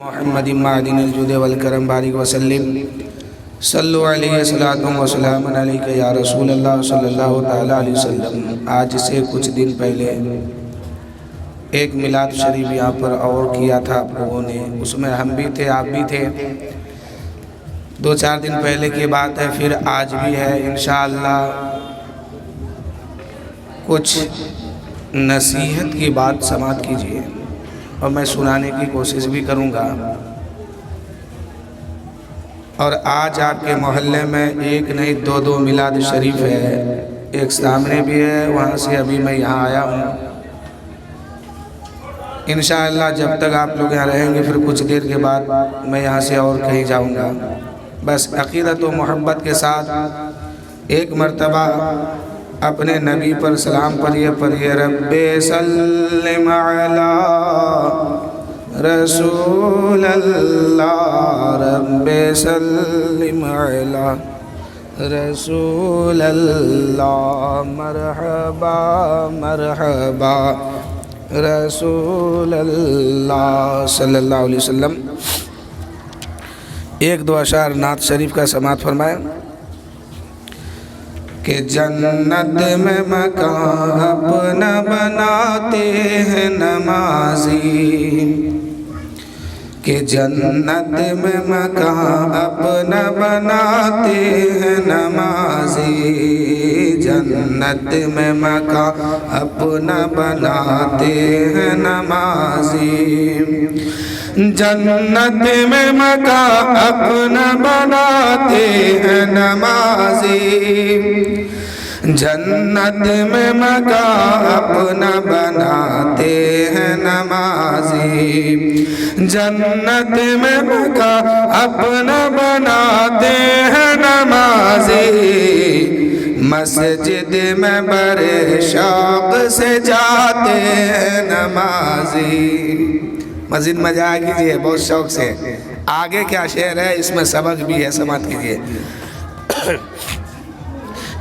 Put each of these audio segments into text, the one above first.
محمد معدن الجود والکرم بارک وسلم صلو علیہ صلاۃ و سلام علیکہ یا رسول اللہ صلی اللہ تعالیٰ علیہ وسلم۔ آج سے کچھ دن پہلے ایک میلاد شریف یہاں پر اور کیا تھا آپ لوگوں نے، اس میں ہم بھی تھے، آپ بھی تھے۔ 2-4 دن پہلے کی بات ہے، پھر آج بھی ہے۔ انشاءاللہ کچھ نصیحت کی بات سماعت کیجئے اور میں سنانے کی کوشش بھی کروں گا۔ اور آج آپ کے محلے میں ایک نہیں 2 میلاد شریف ہے، ایک سامنے بھی ہے، وہاں سے ابھی میں یہاں آیا ہوں۔ انشاءاللہ جب تک آپ لوگ یہاں رہیں گے پھر کچھ دیر کے بعد میں یہاں سے اور کہیں جاؤں گا۔ بس عقیدت و محبت کے ساتھ ایک مرتبہ اپنے نبی پر سلام پڑھیے رب سلم علی رسول اللہ، رب سلم علی رسول اللہ، مرحبا مرحبا رسول اللہ صلی اللہ علیہ وسلم۔ ایک 2 اشعار نعت شریف کا سماعت فرمائیں کہ جنت میں مکان اپنا بناتے ہیں نمازی، کہ جنت میں مکان اپنا بناتے ہیں نمازی، جنت میں مکان اپنا بناتے ہیں نمازی، جنت میں مکان اپنا بناتے ہیں نمازی، جنت میں مکان اپنا بناتے ہیں نمازی، جنت میں مکان اپنا بناتے ہیں نمازی، مسجد میں بڑے شوق سے جاتے ہیں نمازی۔ مزید مزہ کیجئے بہت شوق سے۔ آگے کیا شعر ہے، اس میں سبق بھی ہے، سماعت کیجئے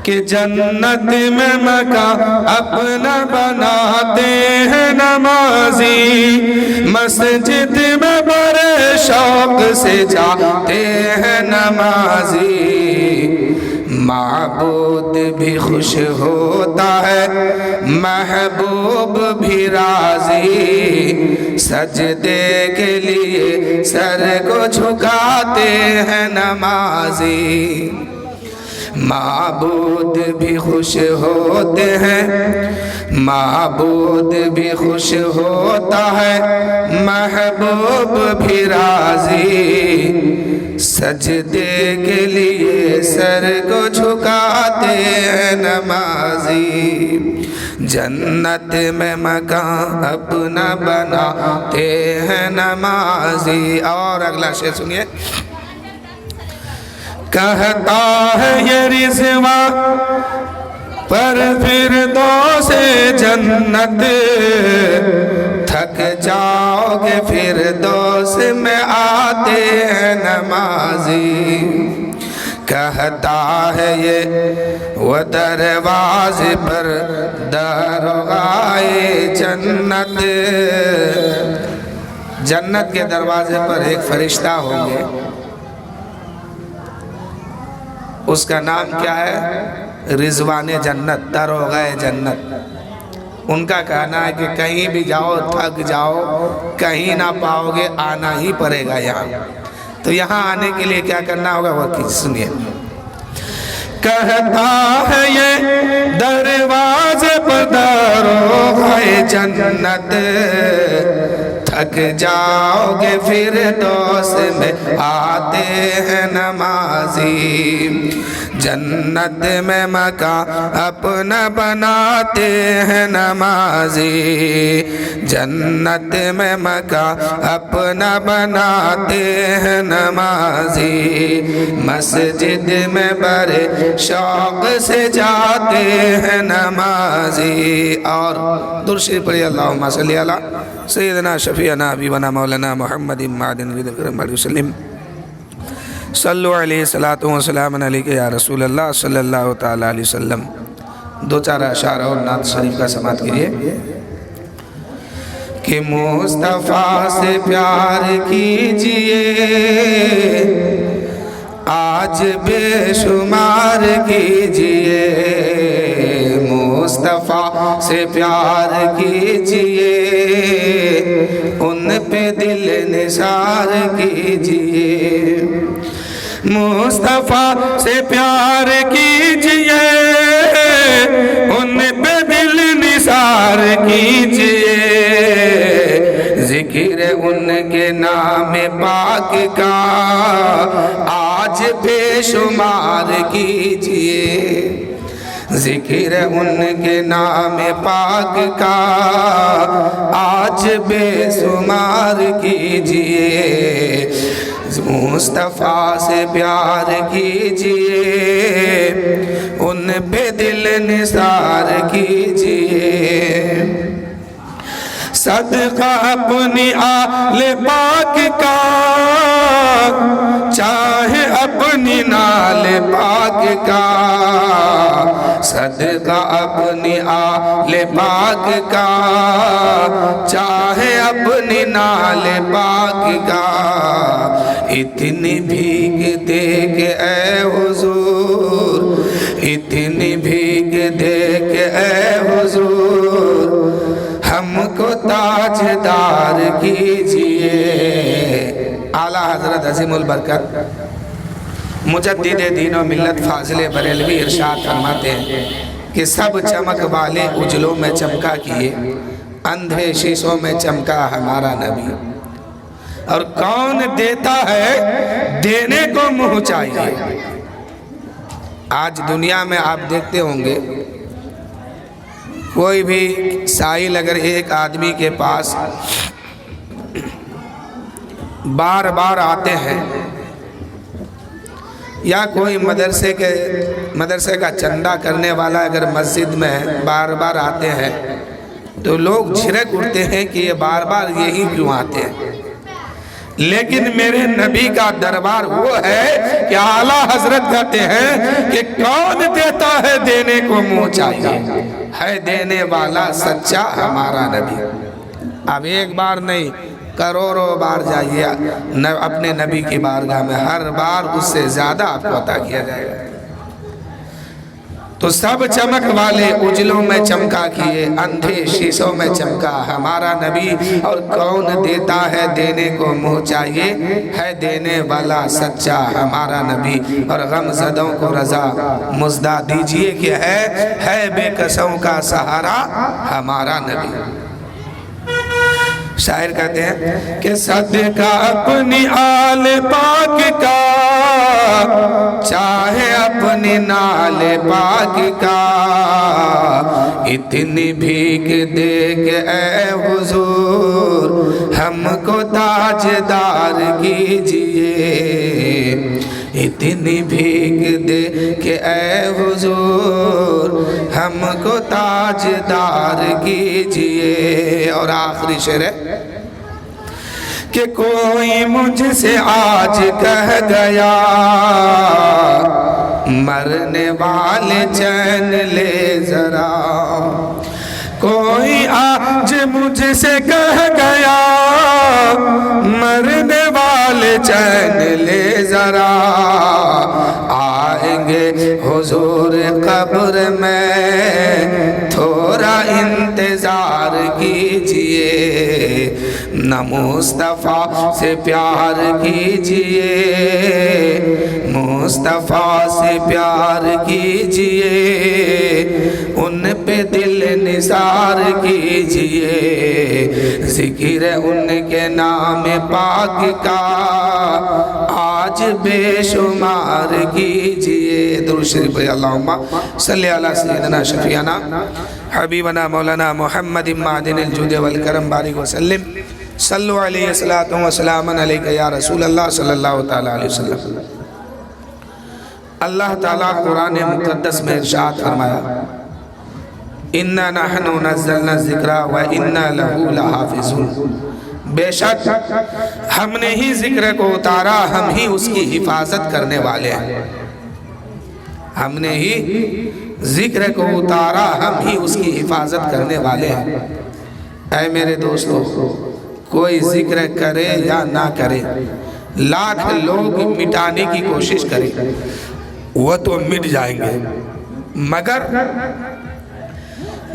کہ جنت میں مکان اپنا بناتے ہیں نمازی، مسجد میں بڑے شوق سے جاتے ہیں نمازی، معبود بھی خوش ہوتا ہے محبوب بھی راضی، سجدے کے لیے سر کو جھکاتے ہیں نمازی، معبود بھی خوش ہوتے ہیں، معبود بھی خوش ہوتا ہے محبوب بھی راضی، سجدے کے لیے سر کو جھکاتے ہیں نمازی، جنت میں مکان اپنا بناتے ہیں نمازی۔ اور اگلا شعر سنیے، کہتا ہے یہ رضوان پر فردوس جنت، تھک جاؤ گے فردوس میں آتے ہیں نمازی، کہتا ہے یہ وہ دروازے پر داروغائے جنت، جنت کے دروازے پر ایک فرشتہ ہوں گے، اس کا نام کیا ہے، رضوان جنت، داروغہ جنت۔ ان کا کہنا ہے کہ کہیں بھی جاؤ تھک جاؤ کہیں نہ پاؤ گے، آنا ہی پڑے گا یہاں۔ تو یہاں آنے کے لیے کیا کرنا ہوگا وہ سنیے، کہتا ہے یہ دروازے پر داروغہ جنت، تھک جاؤ گے فردوس میں آتے ہیں نمازی، جنت میں مکان اپنا بناتے ہیں نمازی، جنت میں مکان اپنا بناتے ہیں نمازی، مسجد میں بڑے شوق سے جاتے ہیں نمازی۔ اور درود شریف پڑھیے، اللہم صلی علی سیدنا شفیعنا حبیبنا مولانا محمد معدن الجود والکرم بارک وسلم، صلو علیہ صلاۃ و سلام علیکہ یا رسول اللہ صلی اللہ تعالیٰ علیہ وسلم۔ 2-4 اشعار اور نعت شریف کا سماعت کیجئے کہ مصطفیٰ سے پیار کیجئے آج بے شمار کیجئے، مصطفیٰ سے پیار کیجئے ان پہ دل نثار کیجئے، مصطفیٰ سے پیار کیجئے ان پہ دل نثار کیجئے، ذکر ان کے نام پاک کا آج بے شمار کیجئے، ذکر ان کے نام پاک کا آج بے شمار کیجئے، مصطفیٰ سے پیار کیجئے ان پہ دل نثار کیجئے، صدقہ اپنی آل پاک کا چاہے اپنی نال پاک کا، صدقہ اپنی آل پاک کا چاہے اپنی نال پاک کا، اتنی بھیک دے کے اے حضور، اتنی بھیک دے کے اے حضور ہم کو تاجدار کیجئے۔ اعلیٰ حضرت عظیم البرکت مجدد دین و ملت فاضل بریلوی ارشاد فرماتے ہیں کہ سب چمک والے اجلوں میں چمکا کیے، اندھے شیشوں میں چمکا ہمارا نبی، اور کون دیتا ہے دینے کو منہ چاہیے۔ آج دنیا میں آپ دیکھتے ہوں گے کوئی بھی سائل اگر ایک آدمی کے پاس بار بار آتے ہیں، یا کوئی مدرسے کا چندہ کرنے والا اگر مسجد میں بار بار آتے ہیں تو لوگ جھڑک اٹھتے ہیں کہ یہ بار بار یہی کیوں آتے ہیں، لیکن میرے نبی کا دربار وہ ہے کہ اعلیٰ حضرت کہتے ہیں کہ کون دیتا ہے دینے کو منہ چاہیے، ہے دینے والا سچا ہمارا نبی۔ اب ایک بار نہیں کروڑوں بار جائیے اپنے نبی کی بارگاہ میں، ہر بار اس سے زیادہ آپ کو عطا کیا جائے گا۔ تو سب چمک والے اجلوں میں چمکا کیے، اندھے شیشوں میں چمکا ہمارا نبی، اور کون دیتا ہے دینے کو منہ چاہیے، ہے دینے والا سچا ہمارا نبی، اور غم زدوں کو رضا مزدہ دیجئے کہ ہے بے کسوں کا سہارا ہمارا نبی۔ شاعر کہتے ہیں کہ صدقہ اپنی آل پاک کا چاہے اپنی نال پاک کا، اتنی بھیک دے کے اے حضور ہم کو تاجدار کیجئے، اتنی بھیک دے کہ اے حضور ہم کو تاجدار کیجئے۔ اور آخری شعر ہے کہ کوئی مجھ سے آج کہہ گیا مرنے والے چین لے ذرا، کوئی آج مجھ سے کہہ گیا مرنے والے چین لے ذرا، آئیں گے حضور قبر میں تھوڑا انتظار کیجئے، نہ مصطفیٰ سے پیار کیجئے، مصطفیٰ سے پیار کیجئے ان پہ دل نثار کیجئے، ذکر ان کے نام پاک کا آج بے شمار کیجئے۔ درود شریف پڑھیں، اللہم صلی علی سیدنا شفیعنا حبیبنا مولانا محمد معدن الجود والکرم بارک وسلم، صلو علیہ الصلاۃ والسلام علیکہ یا رسول اللہ صلی اللہ تعالیٰ علیہ وسلم۔ اللہ تعالیٰ قرآن مقدس میں ارشاد فرمایا اِنَّا نَحْنُ نَزَّلْنَا الذِّكْرَ وَإِنَّا لَهُ لَحَافِظُونَ، بے شک ہم نے ہی ذکر کو اتارا، ہم ہی اس کی حفاظت کرنے والے ہیں، ہم نے ہی ذکر کو اتارا، ہم ہی اس کی حفاظت کرنے والے ہیں۔ اے میرے دوستو، کوئی ذکر کرے یا نہ کرے، لاکھ لوگ مٹانے کی کوشش کریں، وہ تو مٹ جائیں گے، مگر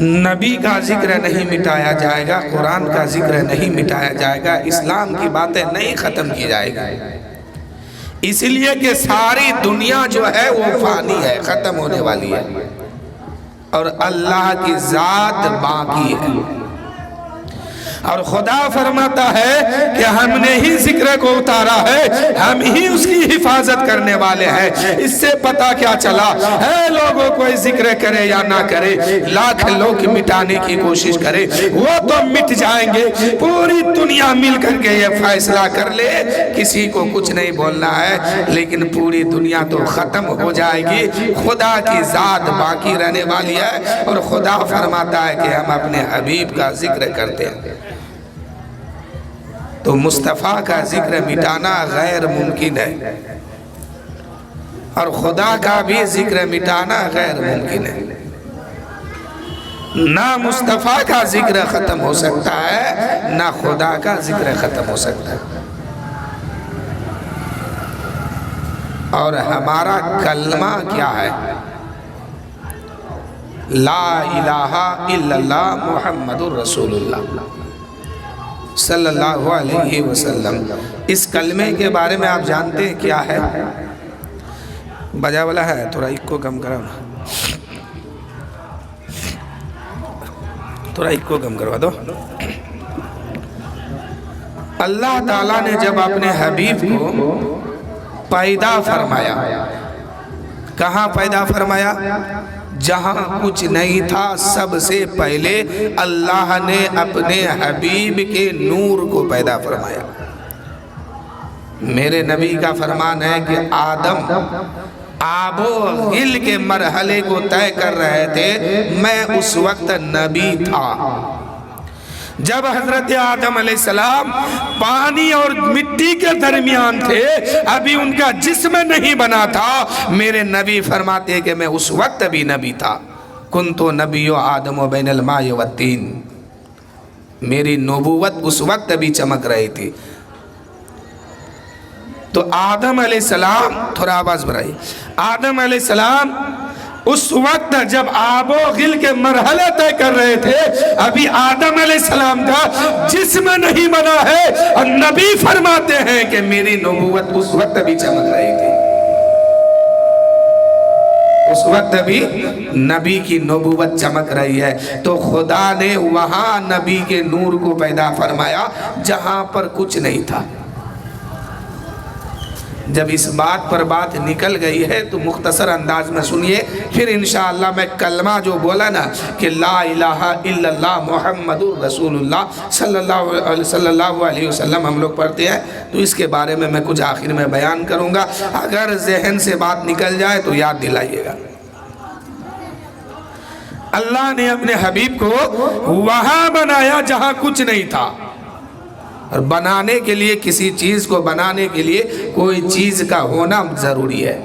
نبی کا ذکر نہیں مٹایا جائے گا، قرآن کا ذکر نہیں مٹایا جائے گا، اسلام کی باتیں نہیں ختم کی جائے گا۔ اس لیے کہ ساری دنیا جو ہے وہ فانی ہے، ختم ہونے والی ہے، اور اللہ کی ذات باقی ہے۔ اور خدا فرماتا ہے کہ ہم نے ہی ذکر کو اتارا ہے، ہم ہی اس کی حفاظت کرنے والے ہیں۔ اس سے پتہ کیا چلا ہے، لوگوں کو ذکر کرے یا نہ کرے، لاکھ لوگ مٹانے کی کوشش کرے، وہ تو مٹ جائیں گے۔ پوری دنیا مل کر کے یہ فیصلہ کر لے، کسی کو کچھ نہیں بولنا ہے، لیکن پوری دنیا تو ختم ہو جائے گی، خدا کی ذات باقی رہنے والی ہے۔ اور خدا فرماتا ہے کہ ہم اپنے حبیب کا ذکر کرتے ہیں، تو مصطفیٰ کا ذکر مٹانا غیر ممکن ہے، اور خدا کا بھی ذکر مٹانا غیر ممکن ہے۔ نہ مصطفیٰ کا ذکر ختم ہو سکتا ہے، نہ خدا کا ذکر ختم ہو سکتا ہے۔ اور ہمارا کلمہ کیا ہے؟ لا الہ الا اللہ محمد الرسول اللہ صلی اللہ علیہ وسلم۔ اس کلمے کے بارے میں آپ جانتے ہیں کیا ہے؟ بجا والا ہے، تھوڑا ایک کو کم کرو، تھوڑا ایک کو کم کروا دو۔ اللہ تعالیٰ نے جب اپنے حبیب کو پیدا فرمایا، کہاں پیدا فرمایا؟ جہاں کچھ نہیں تھا، سب سے پہلے اللہ نے اپنے حبیب کے نور کو پیدا فرمایا۔ میرے نبی کا فرمان ہے کہ آدم آب و غل کے مرحلے کو طے کر رہے تھے، میں اس وقت نبی تھا۔ جب حضرت آدم علیہ السلام پانی اور مٹی کے درمیان تھے، ابھی ان کا جسم نہیں بنا تھا، میرے نبی فرماتے کہ میں اس وقت بھی نبی تھا۔ کنتو نبی آدم و بین الماء والتین، میری نبوت اس وقت بھی چمک رہی تھی۔ تو آدم علیہ السلام، تھوڑا آواز بڑھائی، آدم علیہ السلام اس وقت جب آب و غل کے مرحلے طے کر رہے تھے، ابھی آدم علیہ السلام کا جسم نہیں بنا ہے، اور نبی فرماتے ہیں کہ میری نبوت اس وقت بھی چمک رہی تھی، اس وقت بھی نبی کی نبوت چمک رہی ہے۔ تو خدا نے وہاں نبی کے نور کو پیدا فرمایا جہاں پر کچھ نہیں تھا۔ جب اس بات پر بات نکل گئی ہے تو مختصر انداز میں سنیے، پھر انشاءاللہ میں کلمہ جو بولا نا کہ لا الہ الا اللہ محمد الرسول اللہ صلی اللہ علیہ وسلم ہم لوگ پڑھتے ہیں، تو اس کے بارے میں میں کچھ آخر میں بیان کروں گا، اگر ذہن سے بات نکل جائے تو یاد دلائیے گا۔ اللہ نے اپنے حبیب کو وہاں بنایا جہاں کچھ نہیں تھا، اور بنانے کے لیے، کسی چیز کو بنانے کے لیے کوئی چیز کا ہونا ضروری ہے۔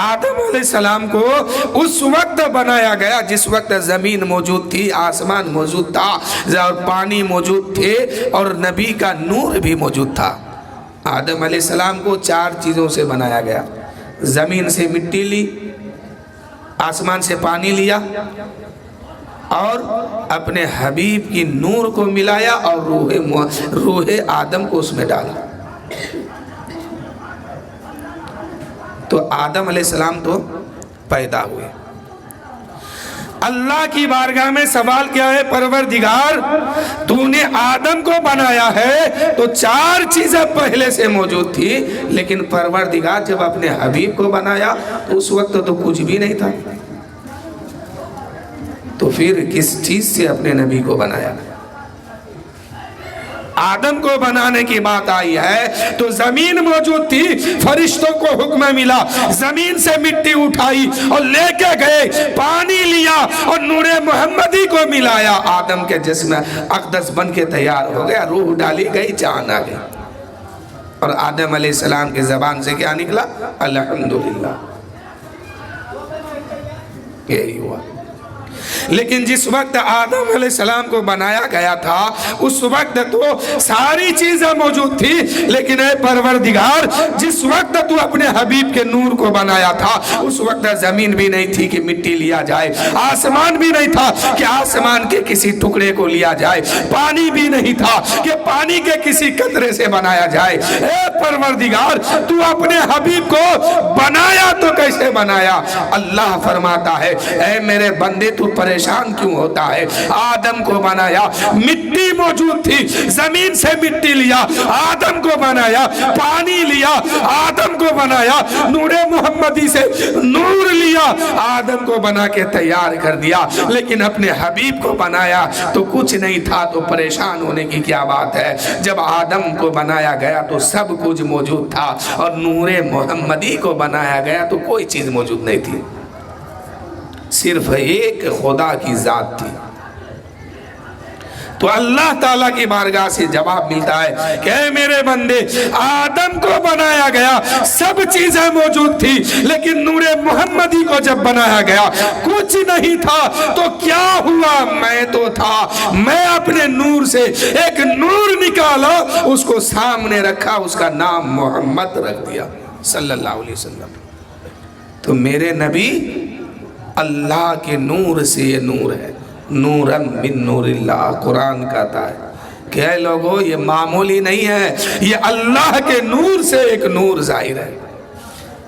آدم علیہ السلام کو اس وقت بنایا گیا جس وقت زمین موجود تھی، آسمان موجود تھا، اور پانی موجود تھے، اور نبی کا نور بھی موجود تھا۔ آدم علیہ السلام کو 4 چیزوں سے بنایا گیا، زمین سے مٹی لی، آسمان سے پانی لیا، اور اپنے حبیب کی نور کو ملایا، اور روح آدم کو اس میں ڈالا۔ تو آدم علیہ السلام تو پیدا ہوئے۔ اللہ کی بارگاہ میں سوال کیا ہے، پروردگار تو نے آدم کو بنایا ہے تو 4 چیزیں پہلے سے موجود تھی، لیکن پروردگار جب اپنے حبیب کو بنایا تو اس وقت تو کچھ بھی نہیں تھا، تو پھر کس چیز سے اپنے نبی کو بنایا؟ آدم کو بنانے کی بات آئی ہے تو زمین موجود تھی، فرشتوں کو حکم ملا، زمین سے مٹی اٹھائی اور لے کے گئے، پانی لیا اور نور محمدی کو ملایا، آدم کے جسم اقدس بن کے تیار ہو گیا، روح ڈالی گئی، جان آ گئی، اور آدم علیہ السلام کی زبان سے کیا نکلا؟ الحمدللہ، یہی ہوا۔ لیکن جس وقت آدم علیہ السلام کو بنایا گیا تھا اس وقت تو ساری چیزیں موجود تھی، لیکن اے پروردگار جس وقت تو اپنے حبیب کے نور کو بنایا تھا اس وقت زمین بھی نہیں تھی کہ مٹی لیا جائے، آسمان بھی نہیں تھا کہ آسمان کے کسی ٹکڑے کو لیا جائے، پانی بھی نہیں تھا کہ پانی کے کسی قطرے سے بنایا جائے۔ اے پروردگار تو اپنے حبیب کو بنایا تو کیسے بنایا؟ اللہ فرماتا ہے اے میرے بندے تو پریشان کیوں ہوتا ہے؟ آدم کو بنایا، مٹی موجود تھی، زمین سے مٹی لیا، آدم کو بنایا، پانی لیا، آدم کو بنایا، نور محمدی سے نور لیا، آدم کو بنا کے تیار کر دیا، لیکن اپنے حبیب کو بنایا تو کچھ نہیں تھا، تو پریشان ہونے کی کیا بات ہے؟ جب آدم کو بنایا گیا تو سب کچھ موجود تھا، اور نور محمدی کو بنایا گیا تو کوئی چیز موجود نہیں تھی، صرف ایک خدا کی ذات تھی۔ تو اللہ تعالیٰ کی بارگاہ سے جواب ملتا ہے کہ اے میرے بندے آدم کو بنایا گیا، سب چیزیں موجود تھی، لیکن نور محمدی کو جب بنایا گیا کچھ نہیں تھا، تو کیا ہوا؟ میں تو تھا، میں اپنے نور سے ایک نور نکالا، اس کو سامنے رکھا، اس کا نام محمد رکھ دیا صلی اللہ علیہ وسلم۔ تو میرے نبی اللہ کے نور سے یہ نور ہے، نورا من نور اللہ، قرآن کہتا ہے کہ اے لوگو یہ معمولی نہیں ہے، یہ اللہ کے نور سے ایک نور ظاہر ہے۔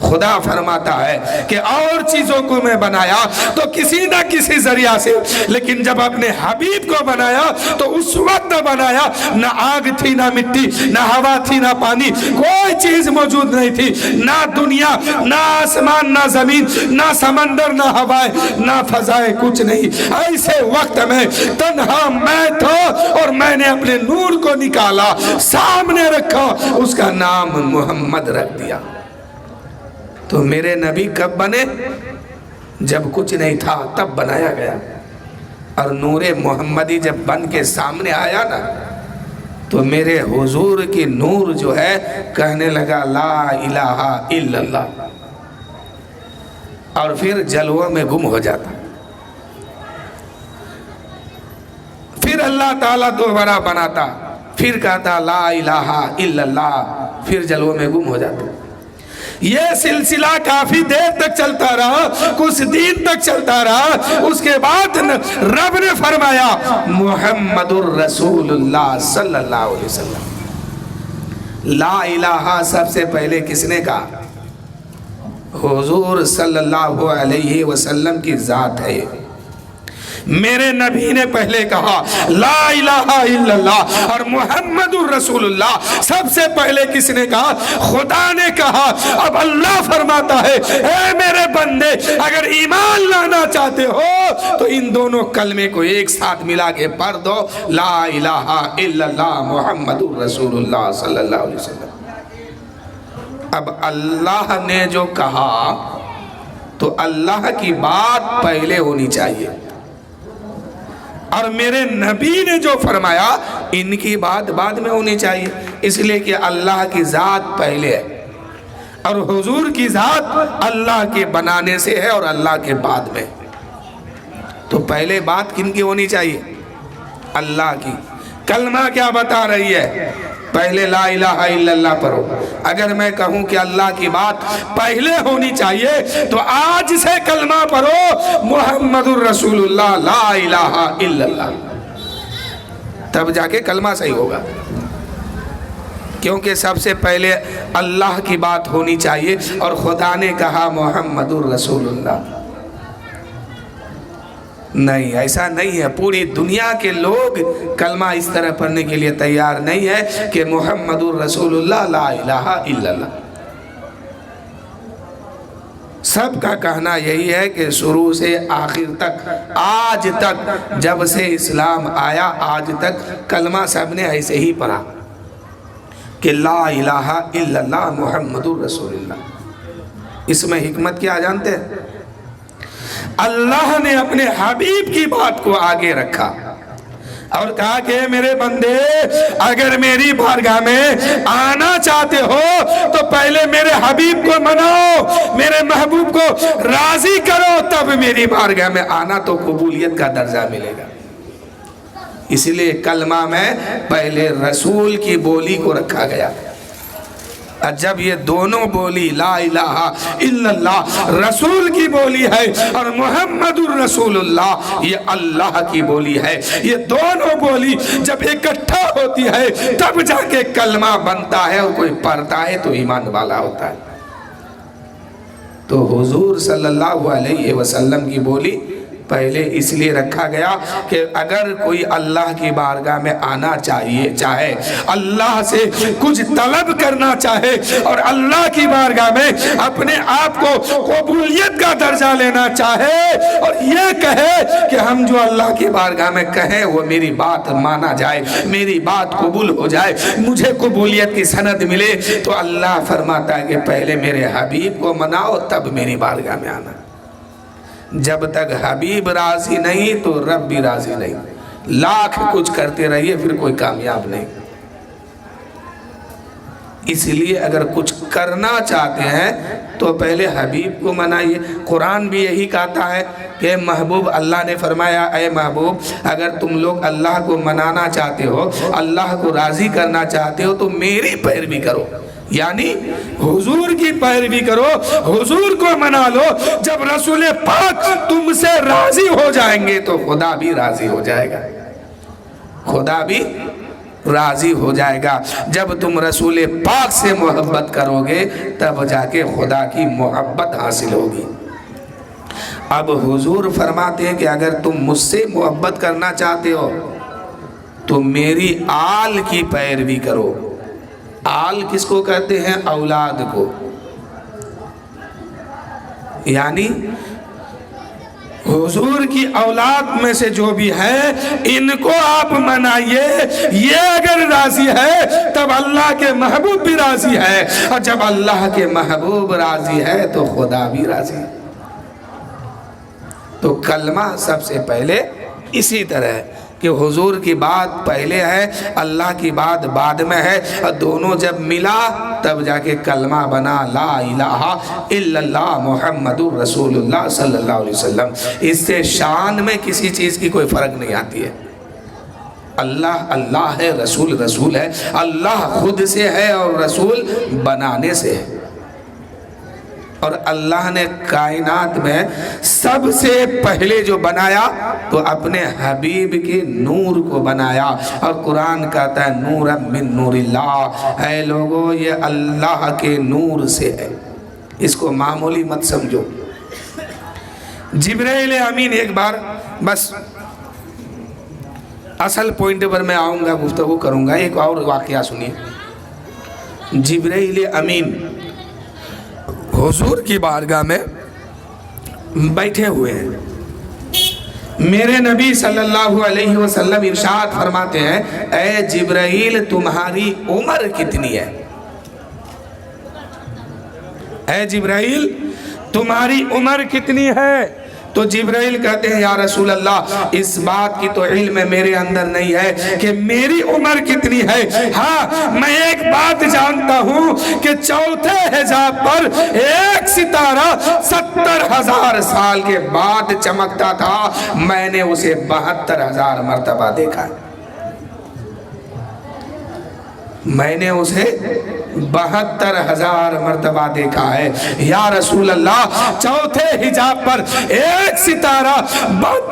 خدا فرماتا ہے کہ اور چیزوں کو میں بنایا تو کسی نہ کسی ذریعہ سے، لیکن جب اپنے حبیب کو بنایا تو اس وقت بنایا، نہ آگ تھی نہ مٹی، نہ ہوا تھی نہ پانی، کوئی چیز موجود نہیں تھی، نہ دنیا، نہ آسمان، نہ زمین، نہ سمندر، نہ ہوائیں، نہ فضائیں، کچھ نہیں۔ ایسے وقت میں تنہا میں تھا، اور میں نے اپنے نور کو نکالا، سامنے رکھا، اس کا نام محمد رکھ دیا۔ تو میرے نبی کب بنے؟ جب کچھ نہیں تھا تب بنایا گیا، اور نور محمدی جب بن کے سامنے آیا نا تو میرے حضور کی نور جو ہے کہنے لگا لا الہ الا اللہ، اور پھر جلووں میں گم ہو جاتا، پھر اللہ تعالیٰ دوبارہ بناتا، پھر کہتا لا الہ الا اللہ، پھر جلووں میں گم ہو جاتا۔ یہ سلسلہ کافی دیر تک چلتا رہا، کچھ دن تک چلتا رہا، اس کے بعد رب نے فرمایا محمد الرسول اللہ صلی اللہ علیہ وسلم۔ لا الہ سب سے پہلے کس نے کہا؟ حضور صلی اللہ علیہ وسلم کی ذات ہے۔ میرے نبی نے پہلے کہا لا الہ الا اللہ، اور محمد الرسول اللہ سب سے پہلے کس نے کہا؟ خدا نے کہا۔ اب اللہ فرماتا ہے اے میرے بندے اگر ایمان لانا چاہتے ہو تو ان دونوں کلمے کو ایک ساتھ ملا کے پڑھ دو، لا الہ الا اللہ محمد الرسول اللہ صلی اللہ علیہ وسلم۔ اب اللہ نے جو کہا تو اللہ کی بات پہلے ہونی چاہیے، اور میرے نبی نے جو فرمایا ان کی بات بعد میں ہونی چاہیے، اس لیے کہ اللہ کی ذات پہلے ہے، اور حضور کی ذات اللہ کے بنانے سے ہے اور اللہ کے بعد میں۔ تو پہلے بات کن کی ہونی چاہیے؟ اللہ کی۔ کلمہ کیا بتا رہی ہے؟ پہلے لا الہ الا اللہ پڑھو۔ اگر میں کہوں کہ اللہ کی بات پہلے ہونی چاہیے تو آج سے کلمہ پڑھو محمد الرسول اللہ لا الہ الا اللہ، تب جا کے کلمہ صحیح ہوگا، کیونکہ سب سے پہلے اللہ کی بات ہونی چاہیے، اور خدا نے کہا محمد الرسول اللہ۔ نہیں، ایسا نہیں ہے، پوری دنیا کے لوگ کلمہ اس طرح پڑھنے کے لیے تیار نہیں ہے کہ محمد الرسول اللہ لا الہ الا اللہ۔ سب کا کہنا یہی ہے کہ شروع سے آخر تک، آج تک، جب سے اسلام آیا آج تک کلمہ سب نے ایسے ہی پڑھا کہ لا الہ الا اللہ محمد الرسول اللہ۔ اس میں حکمت کیا جانتے ہیں؟ اللہ نے اپنے حبیب کی بات کو آگے رکھا اور کہا کہ میرے بندے اگر میری بارگاہ میں آنا چاہتے ہو تو پہلے میرے حبیب کو مناؤ، میرے محبوب کو راضی کرو، تب میری بارگاہ میں آنا تو قبولیت کا درجہ ملے گا۔ اس لیے کلمہ میں پہلے رسول کی بولی کو رکھا گیا۔ جب یہ دونوں بولی لا الہ الا اللہ رسول کی بولی ہے اور محمد الرسول اللہ یہ اللہ کی بولی ہے، یہ دونوں بولی جب اکٹھا ہوتی ہے تب جا کے کلمہ بنتا ہے، اور کوئی پڑھتا ہے تو ایمان والا ہوتا ہے۔ تو حضور صلی اللہ علیہ وسلم کی بولی پہلے اس لیے رکھا گیا کہ اگر کوئی اللہ کی بارگاہ میں آنا چاہے اللہ سے کچھ طلب کرنا چاہے اور اللہ کی بارگاہ میں اپنے آپ کو قبولیت کا درجہ لینا چاہے اور یہ کہے کہ ہم جو اللہ کی بارگاہ میں کہیں وہ میری بات مانا جائے، میری بات قبول ہو جائے، مجھے قبولیت کی سند ملے، تو اللہ فرماتا ہے کہ پہلے میرے حبیب کو مناؤ تب میری بارگاہ میں آنا۔ جب تک حبیب راضی نہیں تو رب بھی راضی نہیں، لاکھ کچھ کرتے رہیے پھر کوئی کامیاب نہیں۔ اس لیے اگر کچھ کرنا چاہتے ہیں تو پہلے حبیب کو منائیے۔ قرآن بھی یہی کہتا ہے کہ محبوب، اللہ نے فرمایا اے محبوب اگر تم لوگ اللہ کو منانا چاہتے ہو، اللہ کو راضی کرنا چاہتے ہو تو میری پیروی کرو، یعنی حضور کی پیروی کرو، حضور کو منا لو۔ جب رسول پاک تم سے راضی ہو جائیں گے تو خدا بھی راضی ہو جائے گا، خدا بھی راضی ہو جائے گا۔ جب تم رسول پاک سے محبت کرو گے تب جا کے خدا کی محبت حاصل ہوگی۔ اب حضور فرماتے ہیں کہ اگر تم مجھ سے محبت کرنا چاہتے ہو تو میری آل کی پیروی کرو۔ آل کس کو کہتے ہیں؟ اولاد کو، یعنی حضور کی اولاد میں سے جو بھی ہے ان کو آپ منائیے۔ یہ اگر راضی ہے تب اللہ کے محبوب بھی راضی ہے، اور جب اللہ کے محبوب راضی ہے تو خدا بھی راضی ہے۔ تو کلمہ سب سے پہلے اسی طرح ہے کہ حضور کی بات پہلے ہے، اللہ کی بات بعد میں ہے، اور دونوں جب ملا تب جا کے کلمہ بنا لا الہ الا اللہ محمد الرسول اللہ صلی اللہ علیہ وسلم۔ اس سے شان میں کسی چیز کی کوئی فرق نہیں آتی ہے۔ اللہ اللہ ہے، رسول رسول ہے، اللہ خود سے ہے اور رسول بنانے سے ہے۔ اور اللہ نے کائنات میں سب سے پہلے جو بنایا تو اپنے حبیب کے نور کو بنایا، اور قرآن کہتا ہے نورا من نور اللہ، اے لوگو یہ اللہ کے نور سے ہے، اس کو معمولی مت سمجھو۔ جبرائیل امین، ایک بار بس اصل پوائنٹ پر میں آؤں گا، گفتگو کروں گا، ایک اور واقعہ سنیے۔ جبرائیل امین حضور کی بارگاہ میں بیٹھے ہوئے ہیں۔ میرے نبی صلی اللہ علیہ وسلم ارشاد فرماتے ہیں اے جبرائیل تمہاری عمر کتنی ہے؟ اے جبرائیل تمہاری عمر کتنی ہے؟ تو جبرائیل کہتے ہیں یا رسول اللہ اس بات کی تو علم میرے اندر نہیں ہے کہ میری عمر کتنی ہے، ہاں میں ایک بات جانتا ہوں کہ چوتھے حجاب پر ایک ستارہ 70,000 سال کے بعد چمکتا تھا، میں نے اسے 72,000 مرتبہ دیکھا ہے، میں نے اسے 72,000 مرتبہ دیکھا ہے۔ یا رسول اللہ چوتھے حجاب پر ایک ستارہ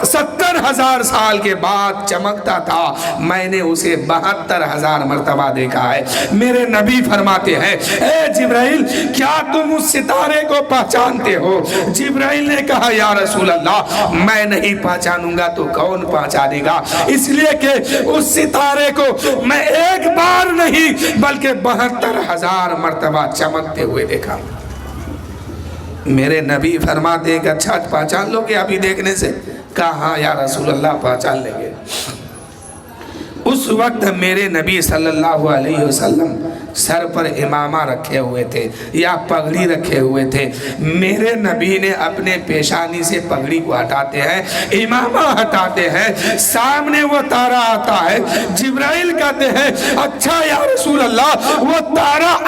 70,000 سال کے بعد چمکتا تھا، میں نے اسے 72,000 مرتبہ دیکھا ہے۔ میرے نبی فرماتے ہیں اے جبرائیل کیا تم اس ستارے کو پہچانتے ہو؟ جبرائیل نے کہا یا رسول اللہ میں نہیں پہچانوں گا تو کون پہچانے گا، اس لیے کہ اس ستارے کو میں ایک بار نہیں بلکہ 72,000 مرتبہ چمکتے ہوئے دیکھا۔ میرے نبی فرماتے ہیں کہ اچھا پہچان لو گے ابھی دیکھنے سے؟ کہا ہاں یا رسول اللہ پہچان لیں گے۔ اس وقت میرے نبی صلی اللہ علیہ وسلم سر پر امامہ رکھے ہوئے تھے یا پگڑی رکھے ہوئے تھے۔ میرے نبی نے اپنے پیشانی سے پگڑی کو ہٹاتے ہیں، امامہ ہٹاتے ہیں، سامنے وہ تارا آتا ہے۔ جبرائیل کہتے ہیں اچھا یا رسول اللہ وہ تارا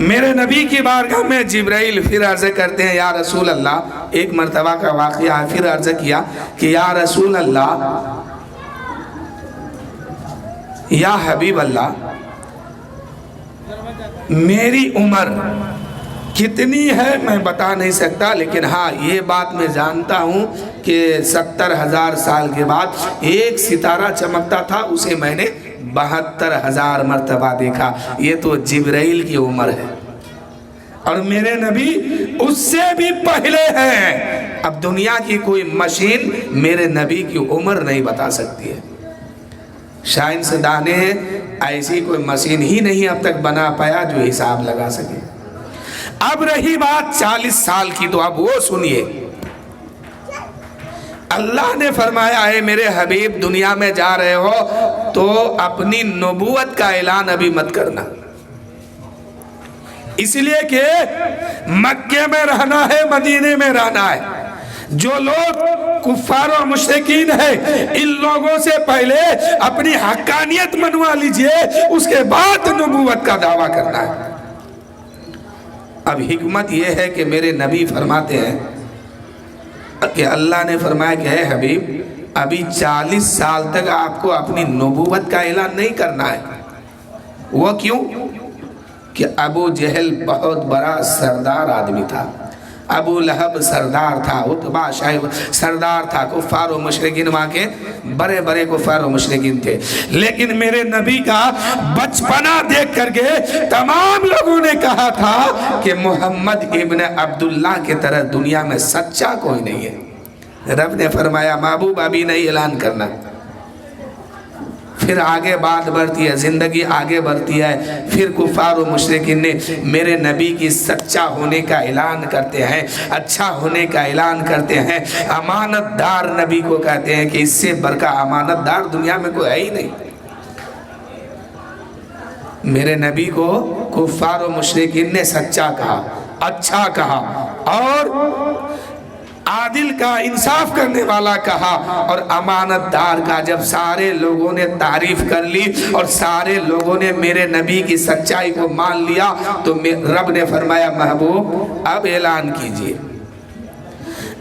میرے نبی کی بارگاہ میں جبرائیل پھر عرض کرتے ہیں یا رسول اللہ، ایک مرتبہ کا واقعہ، پھر عرض کیا کہ یا رسول اللہ، یا حبیب اللہ، میری عمر کتنی ہے میں بتا نہیں سکتا، لیکن ہاں یہ بات میں جانتا ہوں کہ 70,000 سال کے بعد ایک ستارہ چمکتا تھا، اسے میں نے 72,000 مرتبہ دیکھا۔ یہ تو جبرائیل کی عمر ہے، اور میرے نبی اس سے بھی پہلے ہیں۔ اب دنیا کی کوئی مشین میرے نبی کی عمر نہیں بتا سکتی ہے۔ سائنسدان ایسی کوئی مشین ہی نہیں اب تک بنا پایا جو حساب لگا سکے۔ اب رہی بات 40 سال کی، تو اب وہ سنیے۔ اللہ نے فرمایا ہے میرے حبیب دنیا میں جا رہے ہو تو اپنی نبوت کا اعلان ابھی مت کرنا، اس لیے کہ مکے میں رہنا ہے، مدینے میں رہنا ہے۔ جو لوگ کفار و مشرکین ہیں ان لوگوں سے پہلے اپنی حقانیت منوا لیجئے، اس کے بعد نبوت کا دعویٰ کرنا ہے۔ اب حکمت یہ ہے کہ میرے نبی فرماتے ہیں کہ اللہ نے فرمایا کہ اے حبیب ابھی 40 سال تک آپ کو اپنی نبوت کا اعلان نہیں کرنا ہے۔ وہ کیوں؟ کہ ابو جہل بہت بڑا سردار آدمی تھا، ابو لہب سردار تھا، عتبہ شیبہ سردار تھا، کفار و مشرکین وہاں کے بڑے بڑے کفار و مشرکین تھے۔ لیکن میرے نبی کا بچپنا دیکھ کر کے تمام لوگوں نے کہا تھا کہ محمد ابن عبداللہ کی طرح دنیا میں سچا کوئی نہیں ہے۔ رب نے فرمایا محبوب ابھی نہیں اعلان کرنا۔ پھر آگے بات بڑھتی ہے، زندگی آگے بڑھتی ہے، پھر کفار و مشرکین نے میرے نبی کی سچا ہونے کا اعلان کرتے ہیں، اچھا ہونے کا اعلان کرتے ہیں، امانت دار نبی کو کہتے ہیں کہ اس سے بڑھ کر امانت دار دنیا میں کوئی ہے ہی نہیں۔ میرے نبی کو کفار و مشرکین نے سچا کہا، اچھا کہا، اور عادل کا، انصاف کرنے والا کہا، اور امانت دار کا۔ جب سارے لوگوں نے تعریف کر لی اور سارے لوگوں نے میرے نبی کی سچائی کو مان لیا تو رب نے فرمایا محبوب اب اعلان کیجئے۔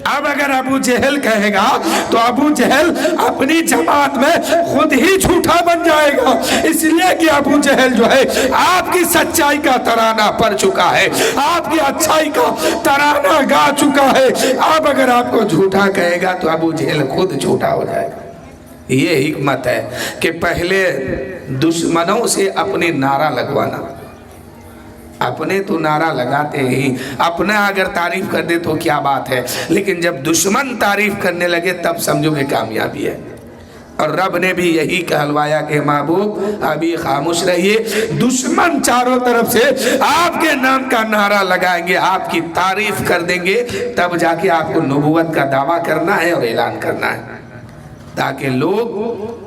اب اگر ابو جہل کہے گا تو ابو جہل اپنی جماعت میں خود ہی جھوٹا بن جائے گا، اس لیے کہ ابو جہل جو ہے آپ کی سچائی کا ترانہ پڑھ چکا ہے، آپ کی اچھائی کا ترانہ گا چکا ہے۔ اب اگر آپ کو جھوٹا کہے گا تو ابو جہل خود جھوٹا ہو جائے گا۔ یہ حکمت ہے کہ پہلے دشمنوں سے اپنے نعرہ لگوانا۔ اپنے تو نعرہ لگاتے ہی، اپنا اگر تعریف کر دے تو کیا بات ہے، لیکن جب دشمن تعریف کرنے لگے تب سمجھو کہ کامیابی ہے۔ اور رب نے بھی یہی کہلوایا کہ محبوب ابھی خاموش رہیے، دشمن چاروں طرف سے آپ کے نام کا نعرہ لگائیں گے، آپ کی تعریف کر دیں گے، تب جا کے آپ کو نبوت کا دعویٰ کرنا ہے اور اعلان کرنا ہے، تاکہ لوگ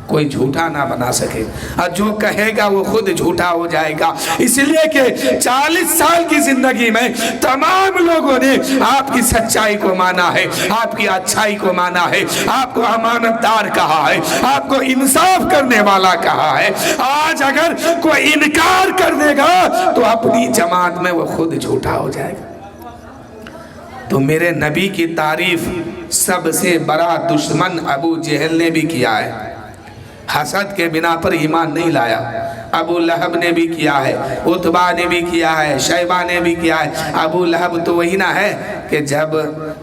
کوئی جھوٹا نہ بنا سکے، اور جو کہے گا وہ خود جھوٹا ہو جائے گا۔ اس لیے کہ 40 سال کی زندگی میں تمام لوگوں نے آپ کی سچائی کو مانا ہے، آپ کی اچھائی کو مانا ہے، آپ کو امانت دار کہا ہے، آپ کو انصاف کرنے والا کہا ہے۔ آج اگر کوئی انکار کر دے گا تو اپنی جماعت میں وہ خود جھوٹا ہو جائے گا۔ تو میرے نبی کی تعریف سب سے بڑا دشمن ابو جہل نے بھی کیا ہے، حسد کے بنا پر ایمان نہیں لایا۔ ابو لہب نے بھی کیا ہے، عتبہ نے بھی کیا ہے، شیبہ نے بھی کیا ہے۔ ابو لہب تو وہی نہ ہے کہ جب